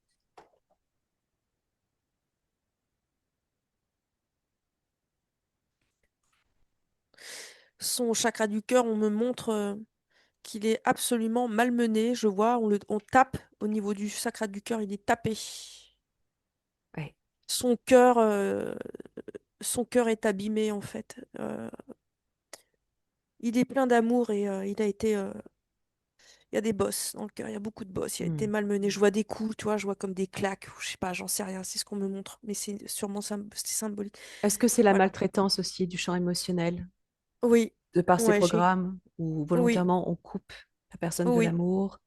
Son chakra du cœur, on me montre qu'il est absolument malmené. Je vois, on tape au niveau du chakra du cœur, il est tapé. Ouais. Son cœur, son cœur est abîmé en fait. Il est plein d'amour et il y a des bosses dans le cœur, il y a beaucoup de bosses. Il a été Hmm. malmené. Je vois des coups, tu vois, je vois comme des claques, ou je sais pas, j'en sais rien. C'est ce qu'on me montre, mais c'est sûrement c'est symbolique. Est-ce que c'est la Voilà. maltraitance aussi du champ émotionnel, Oui, de par ces ouais, programmes où oui, volontairement on coupe la personne de oui, l'amour?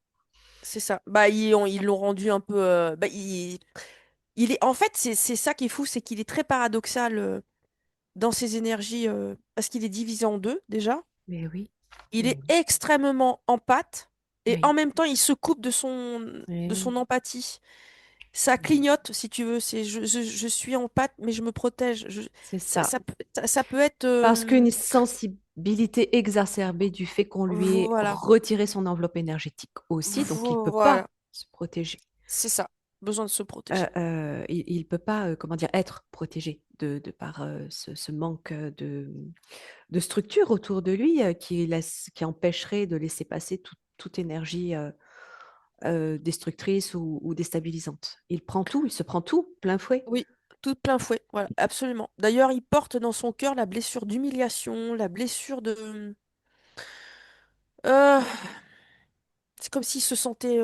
c'est ça. Bah, ils l'ont rendu un peu. Bah, il est, en fait, c'est ça qui est fou, c'est qu'il est très paradoxal dans ses énergies, parce qu'il est divisé en deux déjà. Mais oui, Il mais est oui, extrêmement empathe et en oui, même temps, il se coupe mais de oui. son empathie. Ça Hmm. clignote, si tu veux. Je suis empathe, mais je me protège. C'est ça. Ça peut être. Parce qu'une sensibilité exacerbée du fait qu'on lui ait Voilà. retiré son enveloppe énergétique aussi, donc il ne peut Voilà. pas se protéger. C'est ça. Besoin de se protéger. Il ne peut pas, comment dire, être protégé de par ce manque de structure autour de lui qui empêcherait de laisser passer toute énergie destructrice ou déstabilisante. Il prend tout, il se prend tout plein fouet. Oui, tout de plein fouet. Voilà, absolument. D'ailleurs, il porte dans son cœur la blessure d'humiliation, la blessure de. Euh, c'est comme s'il se sentait.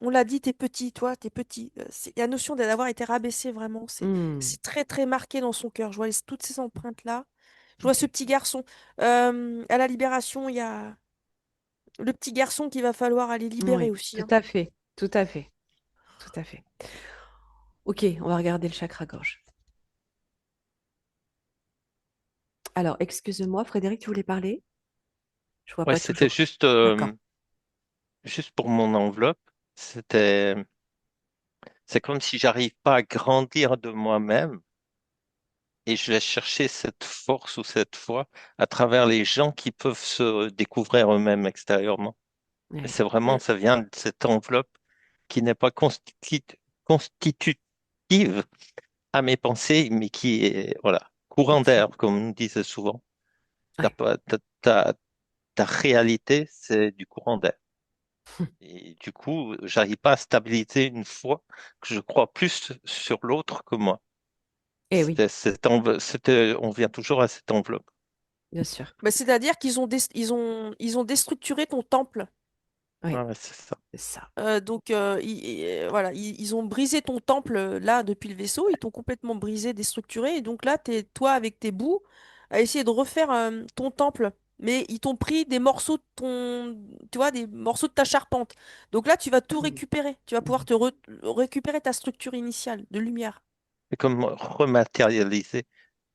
On l'a dit, t'es petit, toi, t'es petit. La notion d'avoir été rabaissé, vraiment, Hmm, c'est très, très marqué dans son cœur. Je vois toutes ces empreintes-là. Je vois ce ok. petit garçon. À la libération, il y a le petit garçon qu'il va falloir aller libérer Oui, aussi, tout hein. à fait, tout à fait, tout à fait. Ok, on va regarder le chakra gorge. Alors, excuse-moi, Frédéric, tu voulais parler? Je vois Ouais, pas c'était toujours. juste, D'accord. juste pour mon enveloppe. C'était, c'est comme si j'arrive pas à grandir de moi-même et je vais chercher cette force ou cette foi à travers les gens qui peuvent se découvrir eux-mêmes extérieurement. Et Ouais. c'est vraiment, Mm. ça vient de cette enveloppe qui n'est pas constitutive à mes pensées, mais qui est, voilà, courant Ok. d'air, comme on disait souvent. T'as Ouais. pas, ta réalité, c'est du courant d'air. Et du coup, j'arrive pas à stabiliser une foi que je crois plus sur l'autre que moi. Eh oui, On vient toujours à cette enveloppe. bien sûr. Bah, c'est-à-dire ils ont déstructuré ton temple. Oui, Ouais, ouais, c'est ça. c'est ça. Donc, voilà, ils ont brisé ton temple là depuis le vaisseau, ils t'ont complètement brisé, déstructuré, et donc là, t'es toi avec tes bouts à essayer de refaire ton temple. Mais ils t'ont pris des morceaux de tu vois, des morceaux de ta charpente. Donc là, tu vas tout Mm. récupérer. Tu vas pouvoir récupérer ta structure initiale de lumière. C'est comme rematérialiser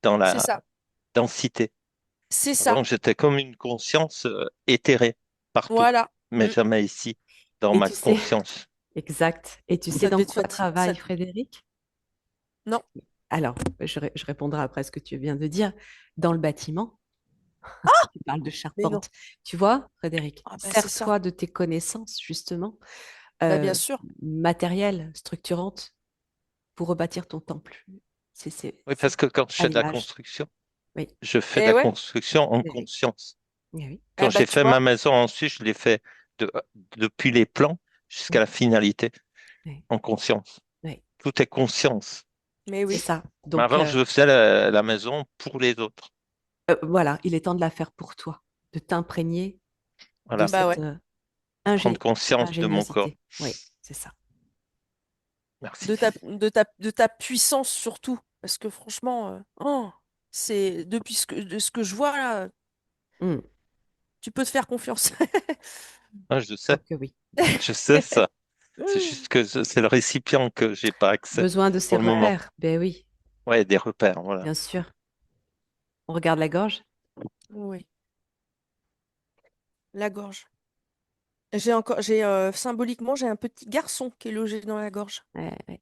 dans C'est la ça. densité. C'est Avant, ça. j'étais comme une conscience éthérée partout, Voilà. mais Mm. jamais ici, dans Et ma tu sais, conscience. exact. Et tu sais Ça dans devait te quoi fatiguer. Ça... travaille Frédéric? Non. Alors, je répondrai après ce que tu viens de dire. Dans le bâtiment, tu parles de Mais non. charpente. Tu vois, Frédéric, Ah bah c'est ça. sers-toi de tes connaissances, justement, Bah bien euh, sûr. matérielles, structurantes, pour rebâtir ton temple. Oui, C'est parce que quand je à fais de la l'image. construction, Oui, je fais de Eh la ouais. construction en eh oui, conscience. eh oui, Quand Eh bah j'ai tu fait vois. ma maison ensuite, je l'ai fait de- depuis les plans jusqu'à oui, la finalité, oui, en conscience. oui. Tout est conscience. Mais C'est oui. ça. Mais Donc, avant, je faisais la maison pour les autres. voilà, il est temps de la faire pour toi, de t'imprégner de Voilà, Bah cette ouais. prendre conscience de mon corps. ingéniosité. Oui, c'est ça. Merci. De ta puissance surtout. Parce que franchement, c'est depuis de ce que je vois là, Mm. tu peux te faire confiance. Ah, Oh que oui. je sais ça. C'est juste que c'est le récipient que j'ai pas accès Besoin de ces pour le moment. repères. Ben oui, Ouais, des repères, voilà. bien sûr. On regarde la gorge. Oui, la gorge. Symboliquement, j'ai un petit garçon qui est logé dans la gorge. Ouais, ouais.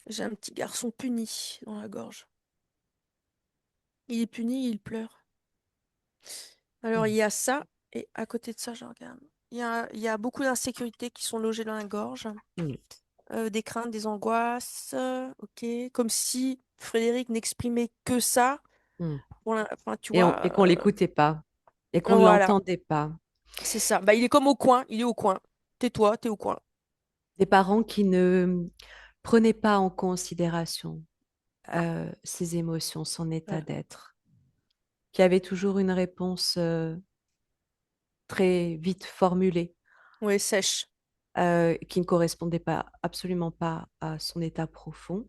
J'ai un petit garçon puni dans la gorge. Il est puni, il pleure. Alors, il Mm. y a ça, et à côté de ça, je regarde. Il y a beaucoup d'insécurités qui sont logées dans la gorge, Mm. des craintes, des angoisses, ok, comme si Frédéric n'exprimait que ça. Mm. Enfin, tu Et vois, qu'on l'écoutait pas et qu'on ne voilà, l'entendait pas. c'est ça. Bah, il est comme au coin, il est au coin. Tais-toi, t'es au coin. Des parents qui ne prenaient pas en considération ses émotions, son état Voilà. d'être, qui avaient toujours une réponse très vite formulée, Ouais, sèche. qui ne correspondait pas absolument pas à son état profond,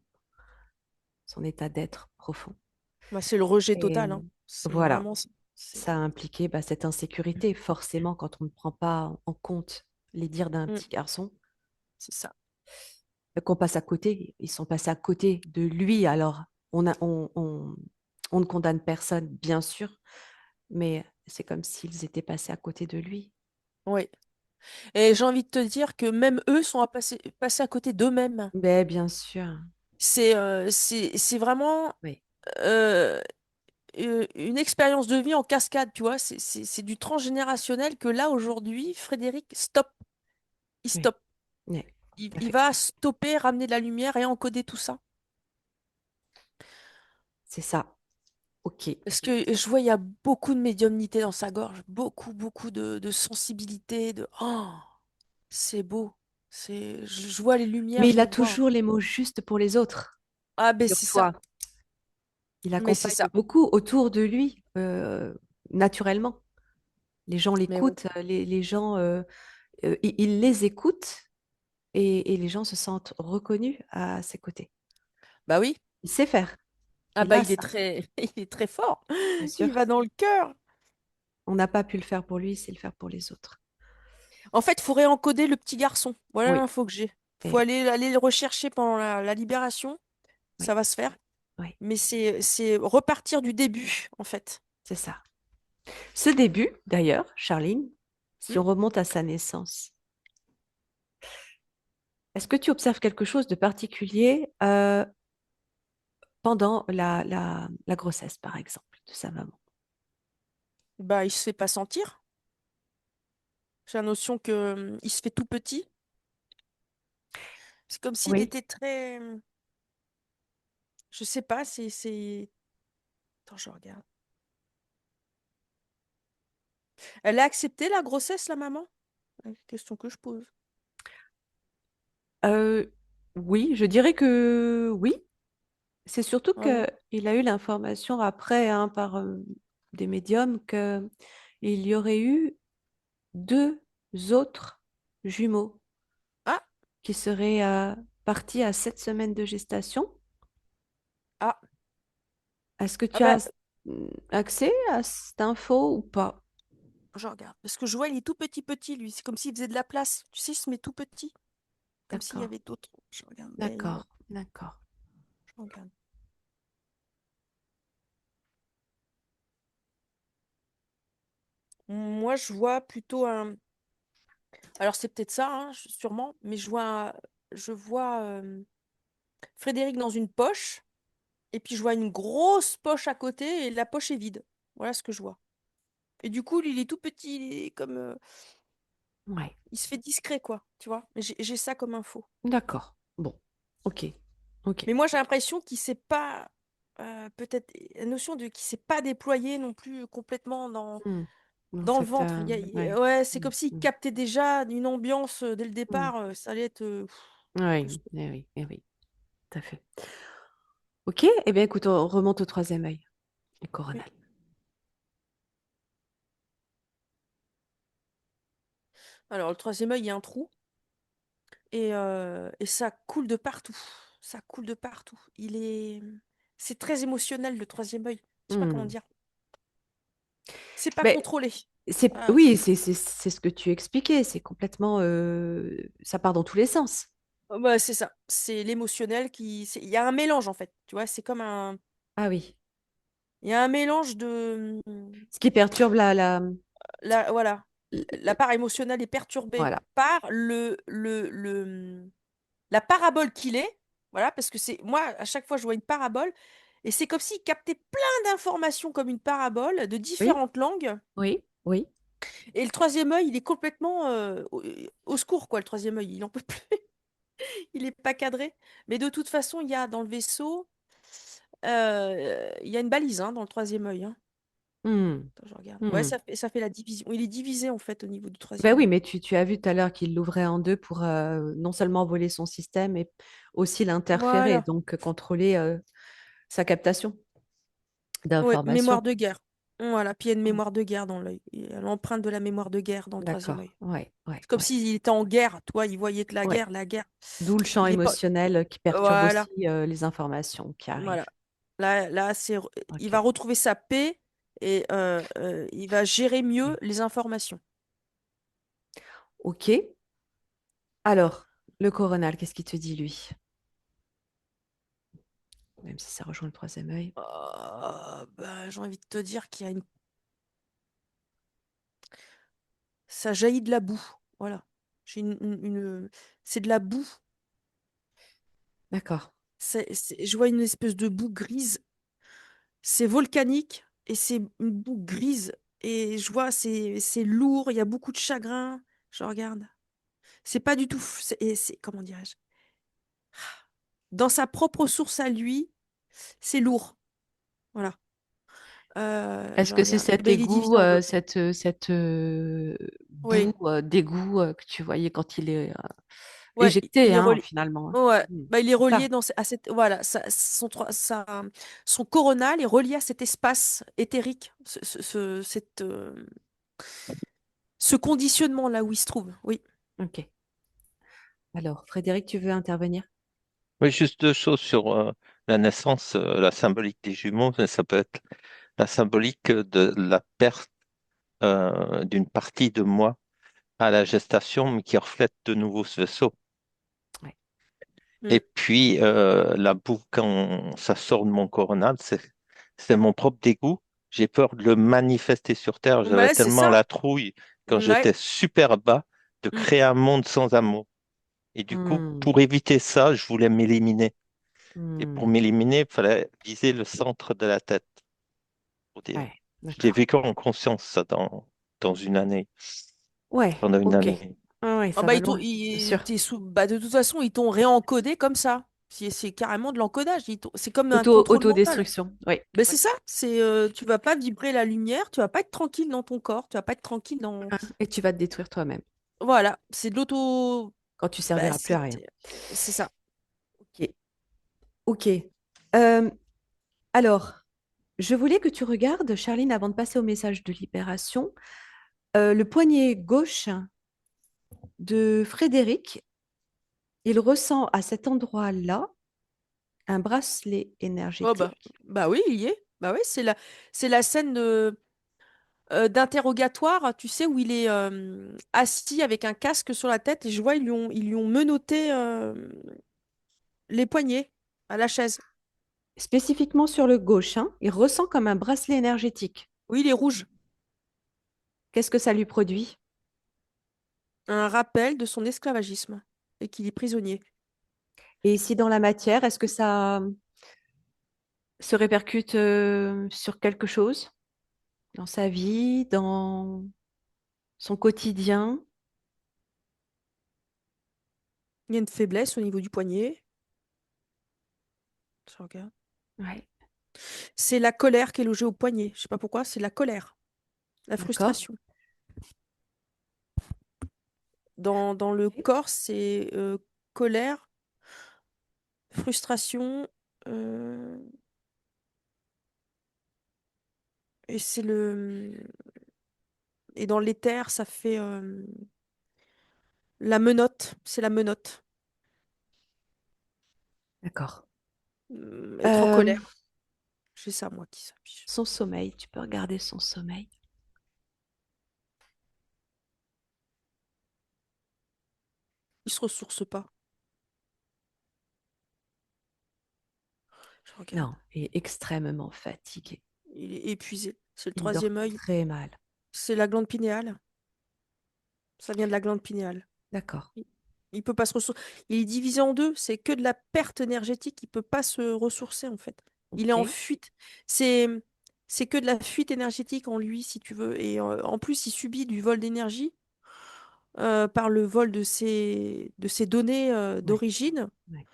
son état d'être profond. Bah, c'est le rejet Et total, hein. C'est voilà, vraiment, ça a impliqué cette insécurité. Forcément, quand on ne prend pas en compte les dires d'un Mm, petit garçon, c'est ça. qu'on passe à côté, ils sont passés à côté de lui. Alors, on ne condamne personne, bien sûr, mais c'est comme s'ils étaient passés à côté de lui. Oui. Et j'ai envie de te dire que même eux sont passés à côté d'eux-mêmes. Mais bien sûr, C'est vraiment oui, euh, une expérience de vie en cascade, tu vois. C'est du transgénérationnel que là, aujourd'hui, Frédéric, stop. Il oui, stoppe. oui, tout à Il fait. va stopper, ramener de la lumière et encoder tout ça. C'est ça. OK. Parce que je vois, il y a beaucoup de médiumnité dans sa gorge, beaucoup, beaucoup de sensibilité, de oh, c'est beau. Je vois les lumières, Mais je il a les vois. toujours les mots justes pour les autres. Ah ben c'est ça. Figure-toi, il Mais c'est accompagne ça. beaucoup autour de lui, naturellement. Les gens Mais oui. l'écoutent, les gens, il les écoute et les gens se sentent reconnus à ses côtés. Bah oui. Il sait faire. Ah Il bah a il est ça, très il est très fort. bien Il sûr. va dans le cœur. On n'a pas pu le faire pour lui, c'est le faire pour les autres. En fait, il faut réencoder le petit garçon. Voilà Oui, l'info que j'ai. Faut et, aller le rechercher pendant la libération. oui, Ça va se faire. oui, Mais c'est repartir du début, en fait. c'est ça. Ce début, d'ailleurs, Charline, si Hmm. on remonte à sa naissance, est-ce que tu observes quelque chose de particulier pendant la grossesse, par exemple, de sa maman? Bah, il se fait pas sentir. J'ai la notion que il se fait tout petit. C'est comme s'il Oui, était très. Je sais pas, Attends, je regarde. Elle a accepté la grossesse, la maman? Question que je pose. euh, oui, je dirais que oui. C'est surtout Ah oui. qu'il a eu l'information après, hein, par des médiums, qu'il y aurait eu deux autres jumeaux Ah, qui seraient partis à 7 semaines de gestation. ah, Est-ce que ah tu bah, as accès à cette info ou pas? je regarde. Parce que je vois, il est tout petit, petit, lui. C'est comme s'il faisait de la place. Tu sais, il se met tout petit. Comme s'il y D'accord, avait d'autres. Je regarde. d'accord, d'accord. Je regarde. Moi, je vois plutôt un. Alors, c'est peut-être ça, hein, sûrement, mais je vois Frédéric dans une poche, et puis je vois une grosse poche à côté, et la poche est vide. Voilà ce que je vois. Et du coup, lui, il est tout petit, il est comme. Ouais, Il se fait discret, quoi, tu vois. Mais j'ai ça comme info. d'accord. Bon, ok, ok. Mais moi, j'ai l'impression qu'il sait pas. Peut-être la notion de qu'il s'est pas déployé non plus complètement dans, Hmm. Dans dans le cette, ventre. ouais. Ouais, c'est Hmm, comme s'il hmm, captait déjà une ambiance dès le hmm. départ. Ça allait être. Oui, eh oui, tout à fait. Ok, eh bien écoute, on remonte au troisième œil, le Oui. coronal. Alors, le troisième œil, il y a un trou. Et ça coule de partout. Ça coule de partout. C'est très émotionnel, le troisième œil. Je sais pas comment Hmm. dire. C'est pas Mais contrôlé. Ah, oui, c'est ce que tu expliquais, c'est complètement, ça part dans tous les sens. bah, c'est ça. C'est l'émotionnel qui. Il y a un mélange, en fait. Tu vois, c'est comme un. Ah oui, Il y a un mélange de. ce qui perturbe Voilà. La l- part émotionnelle est perturbée voilà. par la parabole qu'il est. Voilà, parce que c'est. Moi, à chaque fois, je vois une parabole. Et c'est comme s'il captait plein d'informations comme une parabole de Oui, différentes langues. oui, oui. Et le troisième œil, il est complètement au secours, quoi, le troisième œil. Il en peut plus. Il n'est pas cadré. Mais de toute façon, il y a dans le vaisseau, il y a une balise hein, dans le troisième œil. Hein. Hmm, Attends, je regarde. Ouais, hmm. ça fait la division. Il est divisé en fait au niveau du Ben troisième oui, œil. mais tu as vu tout à l'heure qu'il l'ouvrait en deux pour non seulement voler son système, mais aussi l'interférer, Voilà. donc contrôler sa captation Ouais, d'informations. mémoire de guerre. Voilà. Puis il y a une Hmm, mémoire de guerre dans l'œil. Il y a l'empreinte de la mémoire de guerre dans le troisième d'accord, œil. ouais, ouais, C'est comme ouais, s'il était en guerre. Toi, il voyait que la ouais. guerre, la guerre. D'où le champ Il est pas. émotionnel qui perturbe Voilà. aussi les informations qui Voilà. arrivent. Là, il va Ok, retrouver sa paix et il va gérer mieux ok. les informations. Ok. Alors, le coronal, qu'est-ce qu'il te dit, lui? Même si ça rejoint le troisième œil. Bah, j'ai envie de te dire qu'il y a une... Ça jaillit de la boue. Voilà. J'ai C'est de la boue. D'accord. Je vois une espèce de boue grise. C'est volcanique et c'est une boue grise. Et je vois, c'est lourd, il y a beaucoup de chagrin. Je regarde. C'est pas du tout... Comment dirais-je? Dans sa propre source à lui, c'est lourd. Voilà. Est-ce Je que c'est regarde. Eh cet ben, il est égout, divisé en deux. cette Oui. boue d'égout que tu voyais quand il est Ouais, éjecté, il est hein, relié. finalement, hein. Ouais, Hmm. bah, il est C'est relié ça. dans, à cette, voilà, son coronal est relié à cet espace éthérique, ce conditionnement-là où il se trouve. Oui. Ok. Alors, Frédéric, tu veux intervenir? Oui, juste deux choses sur la naissance, la symbolique des jumeaux, mais ça peut être la symbolique de la perte d'une partie de moi à la gestation, mais qui reflète de nouveau ce vaisseau. Ouais. Mm. Et puis, la boue, quand ça sort de mon coronal, c'est mon propre dégoût. J'ai peur de le manifester sur Terre. J'avais Ouais, c'est tellement ça. la trouille quand Ouais. j'étais super bas de Mm. créer un monde sans amour. Et du coup, Hmm, pour éviter ça, je voulais m'éliminer. Et pour hmm. m'éliminer, il fallait viser le centre de la tête. Pour dire. Ouais, J'ai d'accord. vécu en conscience ça dans une année, Ouais, pendant une ok. année. Ah ouais, Ah ça bah, va loin, bien sûr. bah, de toute façon, ils t'ont réencodé comme ça. C'est carrément de l'encodage. C'est comme un contrôle mental. Autodestruction. Oui, Ben oui. c'est ça, tu vas pas vibrer la lumière, tu vas pas être tranquille dans ton corps, tu vas pas être tranquille dans... Ah, et tu vas te détruire toi-même Voilà, c'est de l'auto... quand tu Bah, serviras plus à rien. c'est ça. Ok. Ok. Alors, je voulais que tu regardes, Charline, avant de passer au message de libération, le poignet gauche de Frédéric. Il ressent à cet endroit-là un bracelet Oh énergétique. bah oui, il y est. Bah oui, c'est la scène d'interrogatoire, tu sais, où il est assis avec un casque sur la tête et je vois, ils lui ont menotté les poignets à la chaise. Spécifiquement sur le gauche, hein, il ressent comme un bracelet énergétique. Oui, il est rouge. Qu'est-ce que ça lui produit? Un rappel de son esclavagisme et qu'il est prisonnier. Et ici, dans la matière, est-ce que ça se répercute sur quelque chose dans sa vie, dans son quotidien? Il y a une faiblesse au niveau du poignet. Je regarde. Ouais, C'est la colère qui est logée au poignet. Je sais pas pourquoi, c'est la colère, la d'accord. frustration. Dans le Ok. corps, c'est colère, frustration, euh, et c'est le et dans l'éther, ça fait la menotte. C'est la menotte. D'accord. Être en Euh, colère. C'est ça, moi, qui s'affiche. son sommeil, tu peux regarder son sommeil. Il se ressource pas. Je regarde. Non, il est extrêmement fatigué. Il est épuisé. C'est le Il dort troisième œil. très mal. C'est la glande pinéale. Ça vient de la glande pinéale. D'accord. Il peut pas se ressourcer. Il est divisé en deux. C'est que de la perte énergétique. Il peut pas se ressourcer, en fait. Il est en Ok. fuite. C'est, c'est que de la fuite énergétique en lui, si tu veux. Et en plus, il subit du vol d'énergie par le vol de ses données Ouais, d'origine. ouais.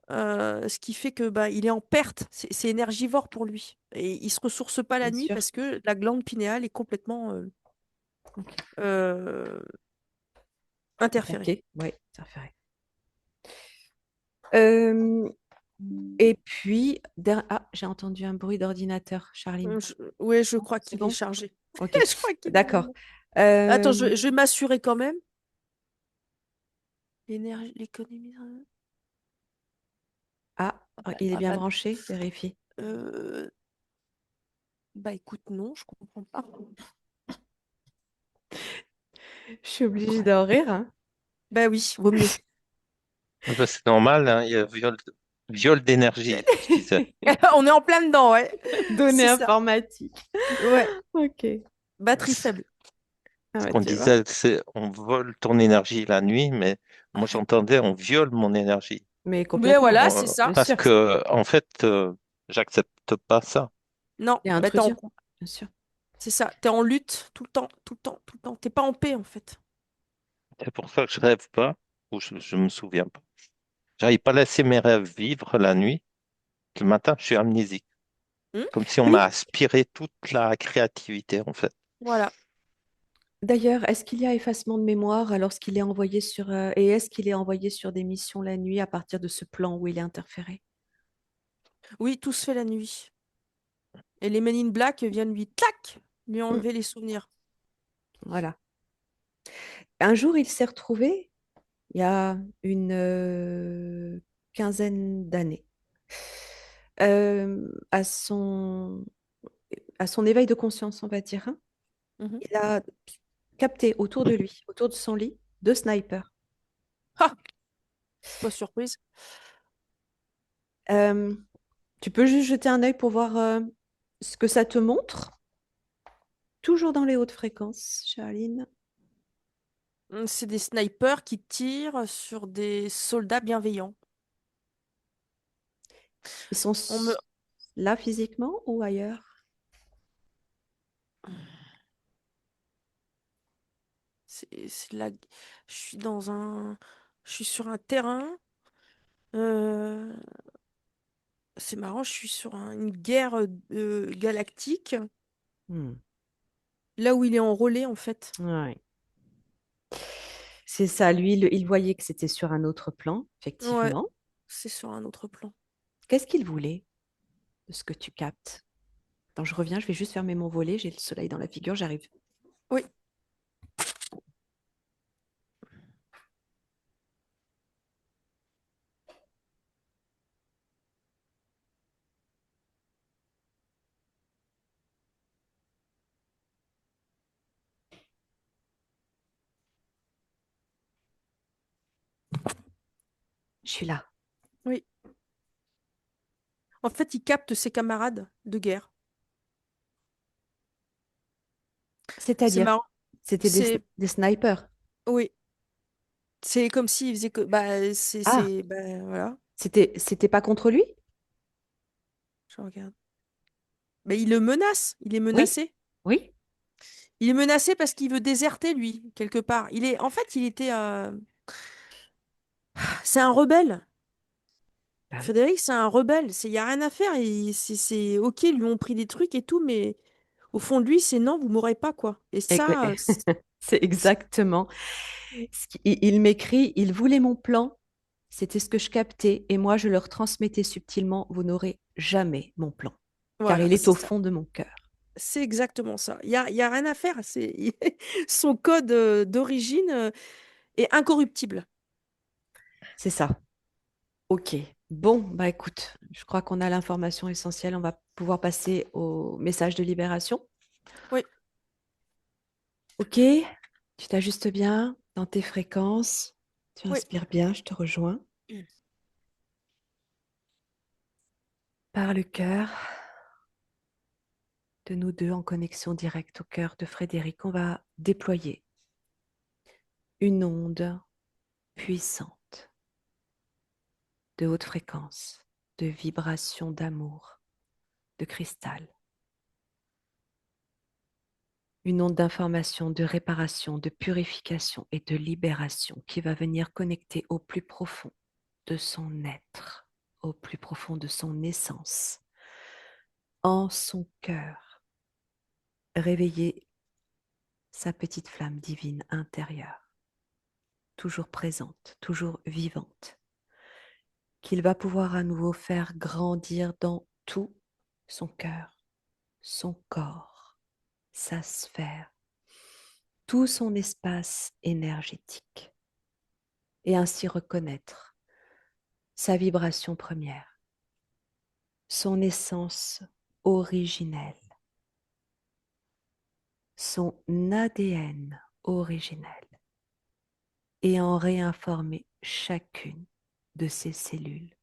Ce qui fait que bah, il est en perte. C'est énergivore pour lui. Et il se ressource pas la Bien nuit sûr. parce que la glande pinéale est complètement Ok. euh, interférée. Attaqué. Ouais, ça ferait. Euh, et puis, ah, j'ai entendu un bruit d'ordinateur, Charline. Ouais, je Non, crois c'est qu'il est bon? chargé. Ok. Je crois qu'il est D'accord. bon. Attends, Euh, je vais m'assurer quand même. L'énergie, l'économie. ah, Bah, il est ah bien bah, branché, vérifie. euh, bah, écoute, non, je comprends pas. Je suis obligée d'en rire, hein. Bah oui, vaut mieux. Ah bah, c'est normal, hein, il y a viol d'énergie, je disais. On est en plein dedans, ouais. Données C'est ça. informatiques. Ouais. Ok. Batterie Ce faible. Ah ouais, qu'on tu vois. disait, c'est on vole ton énergie la nuit, mais moi j'entendais on viole mon énergie. Mais Mais complètement, voilà, c'est bien ça. Parce sûr. que, en fait, j'accepte pas ça. Non, Il y a bah intrusion, bien sûr. c'est ça. T'es en lutte tout le temps, tout le temps, tout le temps. T'es pas en paix, en fait. C'est pour ça que je rêve pas, ou je me souviens pas. J'arrive pas à laisser mes rêves vivre la nuit. Le matin, je suis amnésique. Hmm. Comme si on Oui, m'a aspiré toute la créativité, en fait. voilà. D'ailleurs, est-ce qu'il y a effacement de mémoire lorsqu'il est envoyé sur et est-ce qu'il est envoyé sur des missions la nuit à partir de ce plan où il est interféré? Oui, tout se fait la nuit. Et les Men in Black viennent lui, clac, lui Mm, enlever les souvenirs. voilà. Un jour, il s'est retrouvé, il y a une quinzaine d'années, à à son éveil de conscience, on va dire, hein. Mhm. Il a capté autour de lui, autour de son lit, deux snipers. Ah, pas surprise. Euh, Tu peux juste jeter un œil pour voir ce que ça te montre. Toujours dans les hautes fréquences, Charline. C'est des snipers qui tirent sur des soldats bienveillants. Ils sont On me... là physiquement ou ailleurs? c'est la... Je suis dans un... Je suis sur un terrain. euh, C'est marrant, je suis sur une guerre galactique. Hmm, Là où il est enrôlé, en fait. ouais. C'est ça, lui, il voyait que c'était sur un autre plan, Ouais, effectivement. c'est sur un autre plan. Qu'est-ce qu'il voulait de ce que tu captes? Attends, je reviens, je vais juste fermer mon volet, j'ai le soleil dans la figure, j'arrive. Oui. Je suis là. Oui. En fait, il capte ses camarades de guerre. C'est C'est-à-dire, marrant. c'était C'est... des snipers. Oui. C'est comme s'il faisait que... Bah, Ah, Bah, voilà. c'était pas contre lui? Je regarde. Bah, il le menace. Il est Oui, menacé. oui. Il est menacé parce qu'il veut déserter, lui, quelque part. En fait, il était... C'est un rebelle. Bah oui. Frédéric, c'est un rebelle. Il n'y a rien à faire. OK, ils lui ont pris des trucs et tout, mais au fond de lui, c'est non, vous m'aurez pas, quoi. Et ça, C'est exactement il m'écrit, il voulait mon plan, c'était ce que je captais, et moi je leur transmettais subtilement, vous n'aurez jamais mon plan, car voilà, il est c'est au ça. fond de mon cœur. C'est exactement ça. Il y a rien à faire. Son code d'origine est incorruptible. C'est ça. Ok. Bon, bah écoute, je crois qu'on a l'information essentielle. On va pouvoir passer au message de libération. Oui, Ok, tu t'ajustes bien dans tes fréquences. Tu oui. inspires bien, je te rejoins. Par le cœur de nous deux en connexion directe au cœur de Frédéric, on va déployer une onde puissante de haute fréquence, de vibration d'amour de cristal. Une onde d'information, de réparation, de purification et de libération qui va venir connecter au plus profond de son être, au plus profond de son essence, en son cœur, réveiller sa petite flamme divine intérieure, toujours présente, toujours vivante, qu'il va pouvoir à nouveau faire grandir dans tout son cœur, son corps, sa sphère, tout son espace énergétique, et ainsi reconnaître sa vibration première, son essence originelle, son ADN originel, et en réinformer chacune de ses cellules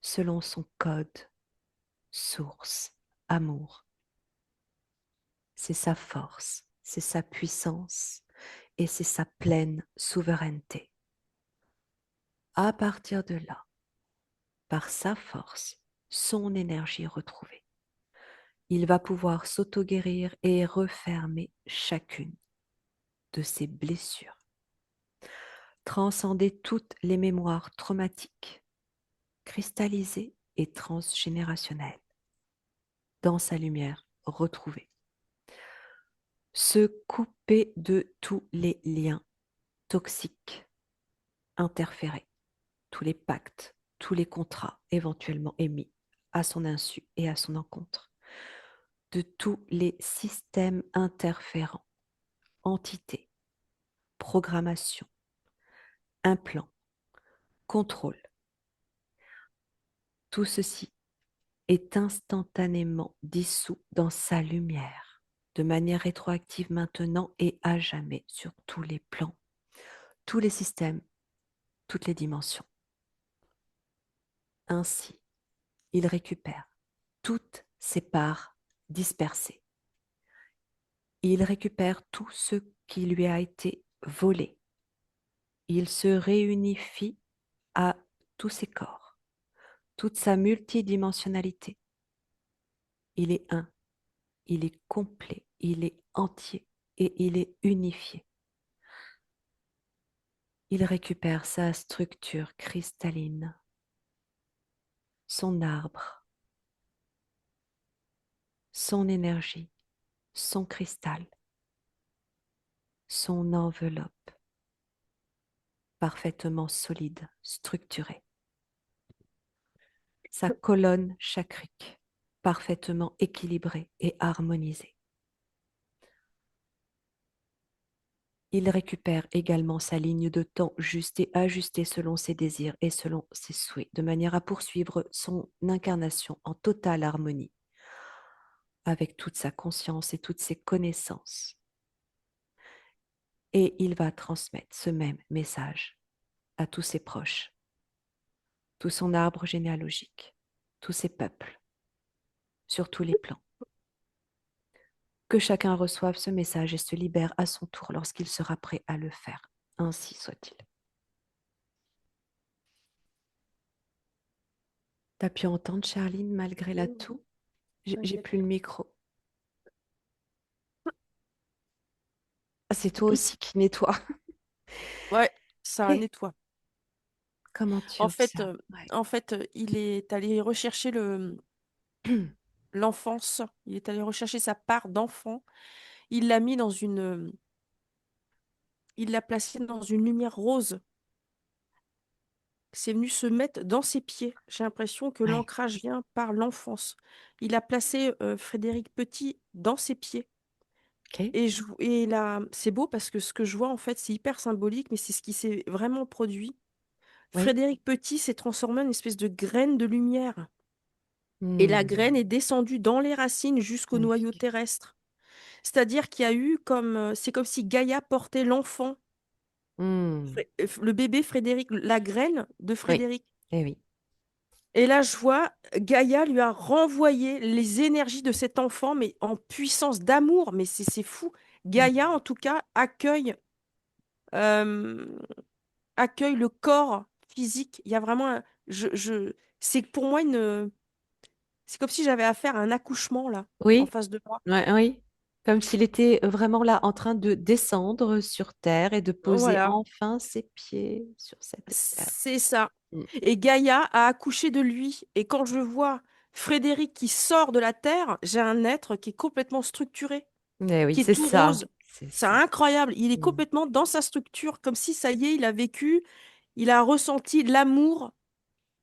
selon son code, source, amour. C'est sa force, c'est sa puissance et c'est sa pleine souveraineté. À partir de là, par sa force, son énergie retrouvée, il va pouvoir s'auto-guérir et refermer chacune de ses blessures, transcender toutes les mémoires traumatiques, cristallisées et transgénérationnelles, dans sa lumière retrouvée. Se couper de tous les liens toxiques, interférés, tous les pactes, tous les contrats éventuellement émis à son insu et à son encontre, de tous les systèmes interférents, entités, programmation, implants, contrôle. Tout ceci est instantanément dissous dans sa lumière, de manière rétroactive maintenant et à jamais sur tous les plans, tous les systèmes, toutes les dimensions. Ainsi, il récupère toutes ses parts dispersées. Il récupère tout ce qui lui a été volé. Il se réunifie à tous ses corps, toute sa multidimensionnalité. Il est un, il est complet, il est entier et il est unifié. Il récupère sa structure cristalline, son arbre, son énergie, son cristal, son enveloppe, parfaitement solide, structurée. Sa colonne chakrique, parfaitement équilibrée et harmonisée. Il récupère également sa ligne de temps juste et ajustée selon ses désirs et selon ses souhaits, de manière à poursuivre son incarnation en totale harmonie avec toute sa conscience et toutes ses connaissances. Et il va transmettre ce même message à tous ses proches, tout son arbre généalogique, tous ses peuples, sur tous les plans. Que chacun reçoive ce message et se libère à son tour lorsqu'il sera prêt à le faire. Ainsi soit-il. T'as pu entendre Charline malgré la toux? J'ai plus le micro. Ah, c'est toi aussi qui nettoie. Ouais, ça Hé, nettoie. comment tu En fait, observes? Ouais. il est allé rechercher l'enfance. Il est allé rechercher sa part d'enfant. Il l'a mis dans il l'a placé dans une lumière rose. C'est venu se mettre dans ses pieds. J'ai l'impression que Ouais. l'ancrage vient par l'enfance. Il a placé Frédéric Petit dans ses pieds. Ok. Et là, c'est beau parce que ce que je vois, en fait, c'est hyper symbolique, mais c'est ce qui s'est vraiment produit. Oui. Frédéric Petit s'est transformé en une espèce de graine de lumière. Et la Hmm. graine est descendue dans les racines jusqu'au noyau Magnifique. terrestre. C'est-à-dire qu'il y a eu comme, c'est comme si Gaïa portait l'enfant, Hmm. Le bébé Frédéric, la graine de Oui. Frédéric. Eh oui. Et là, je vois, Gaïa lui a renvoyé les énergies de cet enfant, mais en puissance d'amour. Mais c'est fou. Hmm. Gaïa, en tout cas, euh, accueille le corps physique. Il y a vraiment c'est pour moi C'est comme si j'avais affaire à un accouchement, là, en Oui, face de moi. ouais, oui. Comme s'il était vraiment là en train de descendre sur terre et de poser Voilà, enfin ses pieds sur cette terre. c'est ça. Mm. Et Gaïa a accouché de lui. Et quand je vois Frédéric qui sort de la terre, j'ai un être qui est complètement structuré, Eh oui, qui est c'est tout ça. rose. C'est C'est ça. incroyable. Il est Mm. complètement dans sa structure, comme si ça y est, il a vécu, il a ressenti l'amour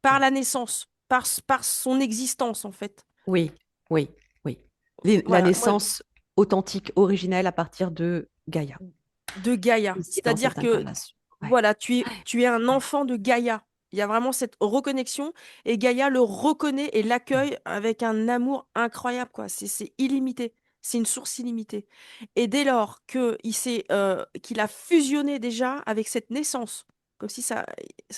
par Mm. la naissance, par son existence, en fait. Oui, oui, oui. La Voilà, moi, naissance authentique, originelle à partir de Gaïa, de Gaïa. ici dans C'est-à-dire cette que, incarnation. Ouais, voilà, tu es un ouais, enfant de Gaïa. Il y a vraiment cette reconnexion et Gaïa le reconnaît et ouais. l'accueille avec un amour incroyable, quoi. C'est illimité. C'est une source illimitée. Et dès lors qu'il a fusionné déjà avec cette naissance, comme si ça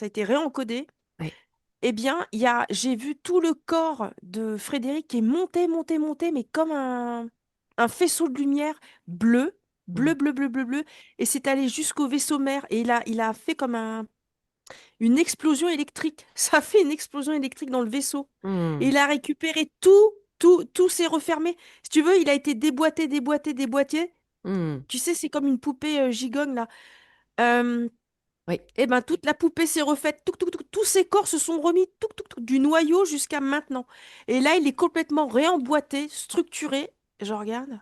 a été réencodé, Ouais. eh bien, j'ai vu tout le corps de Frédéric qui est monté, monté, monté, mais comme un faisceau de lumière bleu, bleu, Mm. bleu, bleu, bleu, bleu, et c'est allé jusqu'au vaisseau mère. Et il a fait comme une explosion électrique. Ça a fait une explosion électrique dans le vaisseau. Et Mm. il a récupéré tout, tout, tout s'est refermé. Si tu veux, il a été déboîté, déboîté, déboîté. Mm. Tu sais, c'est comme une poupée gigogne, là. Euh, Oui, eh ben, toute la poupée s'est refaite. Touc, touc, touc, tous ses corps se sont remis touc, touc, touc, du noyau jusqu'à maintenant. Et là, il est complètement réemboîté, structuré. Je regarde.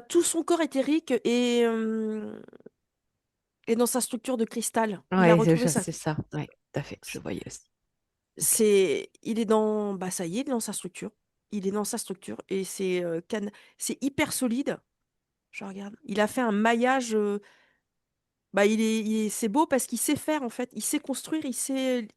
Tout son corps éthérique est dans sa structure de cristal. Il a ouais, retrouvé sa. c'est ça. Ouais, tout à fait. Je voyais aussi. Ok. Il est dans. Bah, ça y est, il est dans sa structure. Il est dans sa structure. Et c'est hyper solide. Je regarde. Il a fait un maillage. Bah, c'est beau parce qu'il sait faire, en fait. Il sait construire, il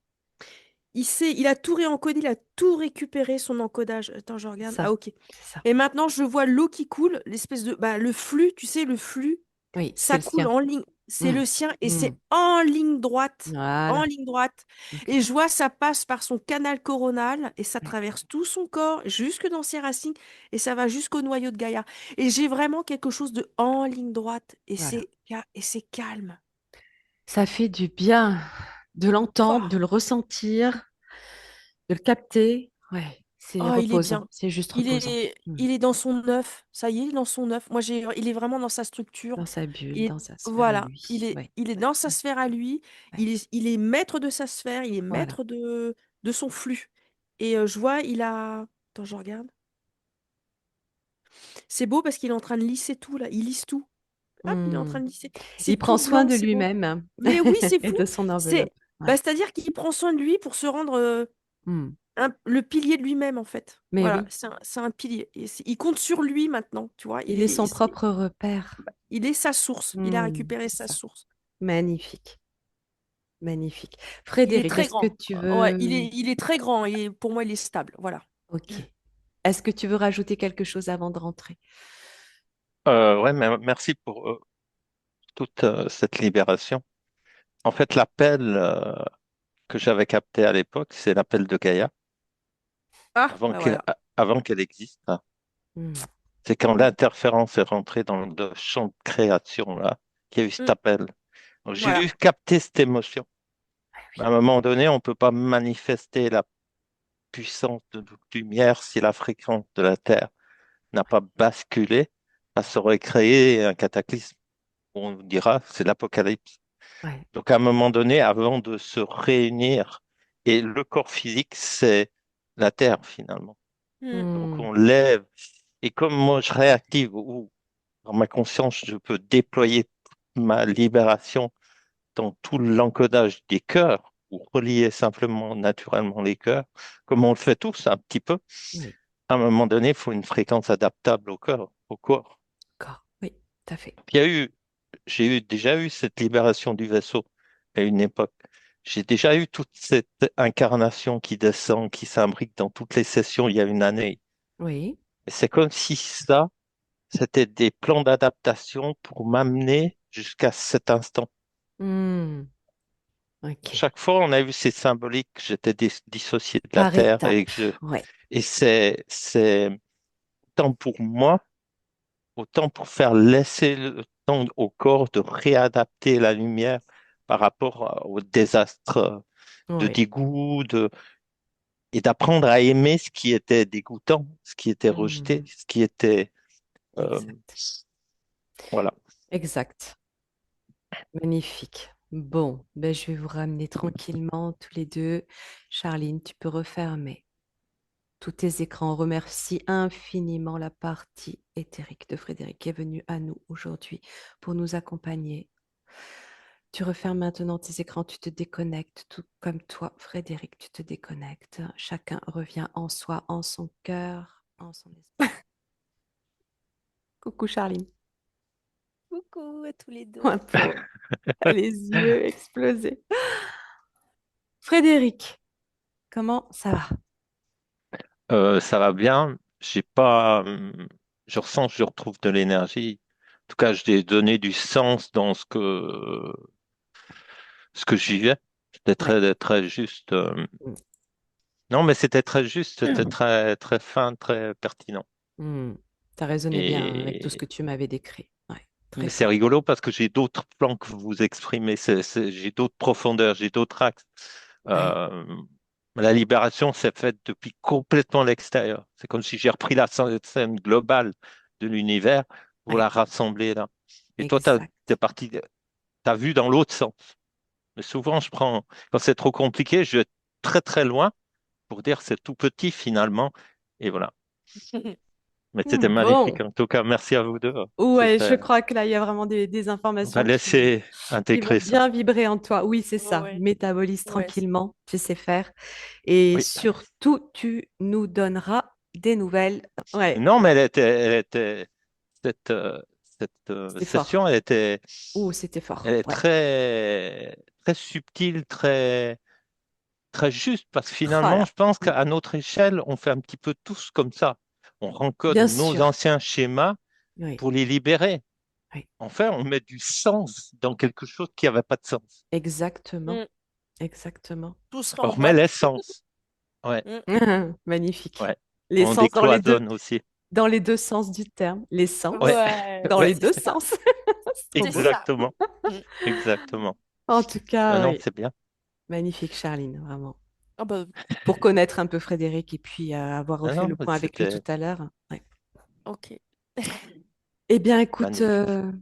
a tout réencodé, il a tout récupéré son encodage. Attends, je C'est regarde. Ah, ça. ok. C'est ça. Et maintenant, je vois l'eau qui coule, l'espèce de, bah, le flux, tu sais, le flux, Oui, c'est ça le coule sien. en ligne. C'est Mm. le sien et Mm. c'est en ligne droite. En Voilà. ligne droite. Ok. Et je vois, ça passe par son canal coronal et ça Ouais. traverse tout son corps, jusque dans ses racines et ça va jusqu'au noyau de Gaïa. Et j'ai vraiment quelque chose de en ligne droite Voilà. et c'est calme. Ça fait du bien de l'entendre, de Pouah. le ressentir, de le capter. Ouais, c'est Oh, il est reposant. bien. C'est juste Il reposant. est, Mm. il est dans son œuf. Ça y est, il est dans son œuf. Il est vraiment dans sa structure. Dans sa bulle, Il est, dans sa sphère à voilà, lui. Ouais. il est Ouais. dans sa Ouais. sphère à lui. Ouais. Il est maître de sa sphère. Il est Voilà. maître de son flux. Et je vois, il a. Attends, je regarde. C'est beau parce qu'il est en train de lisser tout là. Il lisse tout. Hop, il est en Mm. train de lisser. C'est Il prend tout soin blanc, de c'est beau. lui-même, hein, Mais oui, c'est et fou. de son C'est, enveloppe. bah, Ouais. c'est-à-dire qu'il prend soin de lui pour se rendre. Mm. Le pilier de lui-même, en fait. Mais Voilà, oui, c'est un pilier. Il compte sur lui maintenant, tu vois. il est son propre repère. Il est sa source. Il a Mm. récupéré C'est sa ça. source. Magnifique. Magnifique. Il est Frédéric, très est-ce que grand. tu Ouais, veux... il est très grand et pour moi, il est stable. Voilà. Ok. Est-ce que tu veux rajouter quelque chose avant de rentrer? Ouais, mais merci pour toute cette libération. En fait, l'appel que j'avais capté à l'époque, c'est l'appel de Gaïa, Ah, bah voilà. avant qu'elle existe, hein. Mm. C'est quand Mm, l'interférence est rentrée dans le champ de création, là, qu'il y a eu cet mm, appel. Donc, j'ai voilà. eu capté cette émotion. À un moment donné, on ne peut pas manifester la puissance de notre lumière si la fréquence de la Terre n'a pas basculé. Ça aurait créé un cataclysme. On dira, c'est l'apocalypse. Ouais. Donc, à un moment donné, avant de se réunir, et le corps physique, c'est la Terre finalement. Mm, Donc, Mm. on lève. Et comme moi, je réactive, ou dans ma conscience, je peux déployer ma libération dans tout l'encodage des cœurs, ou relier simplement naturellement les cœurs, comme on le fait tous un petit peu. Oui. À un moment donné, il faut une fréquence adaptable au cœur, au corps. D'accord. Oui, tout à fait. Il y a eu, déjà eu cette libération du vaisseau à une époque. J'ai déjà eu toute cette incarnation qui descend, qui s'imbrique dans toutes les sessions il y a une année. Oui. Et c'est comme si ça, c'était des plans d'adaptation pour m'amener jusqu'à cet instant. Mm. Ok. Chaque fois, on a eu ces symboliques que j'étais dissocié de la Par Terre étapes. Ouais. et c'est autant pour moi, autant pour faire laisser le temps au corps de réadapter la lumière par rapport au désastre de Oui. dégoût, et d'apprendre à aimer ce qui était dégoûtant, ce qui était rejeté, Mhm. ce qui était... euh, Exact. voilà. Exact. Magnifique. Bon, ben, je vais vous ramener tranquillement tous les deux. Charline, tu peux refermer tous tes écrans. On remercie infiniment la partie éthérique de Frédéric qui est venue à nous aujourd'hui pour nous accompagner. Tu refermes maintenant tes écrans, tu te déconnectes, tout comme toi, Frédéric, tu te déconnectes. Chacun revient en soi, en son cœur, en son esprit. Coucou Charline. Coucou à tous les deux. Un peu les yeux explosés. Frédéric, comment ça va? Ça va bien. J'ai pas, je ressens que je retrouve de l'énergie. En tout cas, j'ai donné du sens dans ce que je vivais. C'était Ouais. très, très juste. Mm. Non, mais c'était très juste, c'était très, très fin, très pertinent. Mm. Ça résonnait bien avec tout ce Et que tu m'avais décrit. Ouais, très mais c'est fin. rigolo parce que j'ai d'autres plans que vous exprimez. J'ai d'autres profondeurs, j'ai d'autres axes. Ouais, Euh, la libération s'est faite depuis complètement l'extérieur. C'est comme si j'ai repris la scène globale de l'univers pour ouais, la rassembler là. Et toi, exact. t'es parti, t'as vu dans l'autre sens. Mais souvent, quand c'est trop compliqué, je vais très très loin pour dire c'est tout petit finalement. Et voilà. Mais c'était magnifique. Bon, En tout cas, merci à vous deux. ouais, je C'était, crois que là, il y a vraiment des on va informations laisser qui vont intégrer ça. bien vibrer en toi. Oui, c'est ça. Ouais, Métabolise ouais. tranquillement, tu sais faire. Et Oui. surtout, tu nous donneras des nouvelles. Ouais, Non, mais cette, c'était fort. session, Ouh, c'était elle fort. est Ouais. très, très subtile, très, très juste, parce que Ah finalement, là. je pense Mm. qu'à notre échelle, on fait un petit peu tous comme ça. On rencode Bien nos sûr. anciens schémas Oui, pour les libérer. oui. Enfin, on met du sens dans quelque chose qui n'avait pas de sens. Exactement. Mm. Exactement. Tout se On remet remboîte. l'essence. Ouais, Mm. Magnifique. ouais. On L'essence décloisonne aussi. dans les deux sens du terme. L'essence Ouais, Ouais, dans ouais, les c'est deux ça. sens. C'est trop C'est beau. ça. exactement, Mm. exactement. En tout cas, Non, oui. c'est bien. Magnifique, Charline, vraiment. Ah bah, Pour connaître un peu Frédéric et puis avoir refait Non, le point avec lui tout c'était à l'heure. Ouais. ok. Eh bien, écoute, magnifique.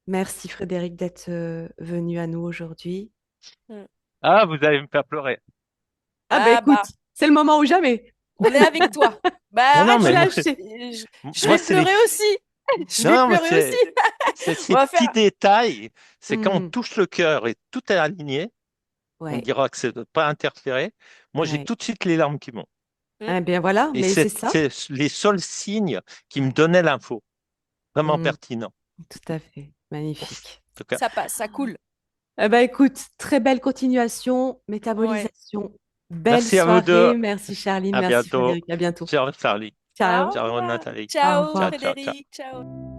merci Frédéric d'être venu à nous aujourd'hui. Mm. Ah, vous allez me faire pleurer. Ah ben Ah écoute, bah, c'est le moment ou jamais. on est avec toi. Bah Non, non, arrête, Faut mais moi, lâcher. je moi vais c'est les, pleurer aussi. Je vais non, mais pleurer aussi. c'est On ces va petits faire. détails. C'est quand on Hmm. touche le cœur et tout est aligné. On Ouais, dira que c'est de pas interférer. Moi, j'ai ouais. tout de suite les larmes qui montent. Mm. Eh bien voilà, Et mais c'est ça. c'est les seuls signes qui me Ouais. donnaient l'info. Vraiment Hmm. pertinent. Tout à fait. En Magnifique. tout cas, Ça passe, ça coule. Eh ben, écoute, très belle continuation, Ouais. métabolisation. Belle merci à vous deux. soirée. Merci Charline, À merci bientôt. Frédéric. À bientôt. Ciao, Charlie. Au Ciao. Ciao, revoir. Nathalie. Au Ciao, revoir. Ciao, ciao, ciao. Frédéric. Ciao.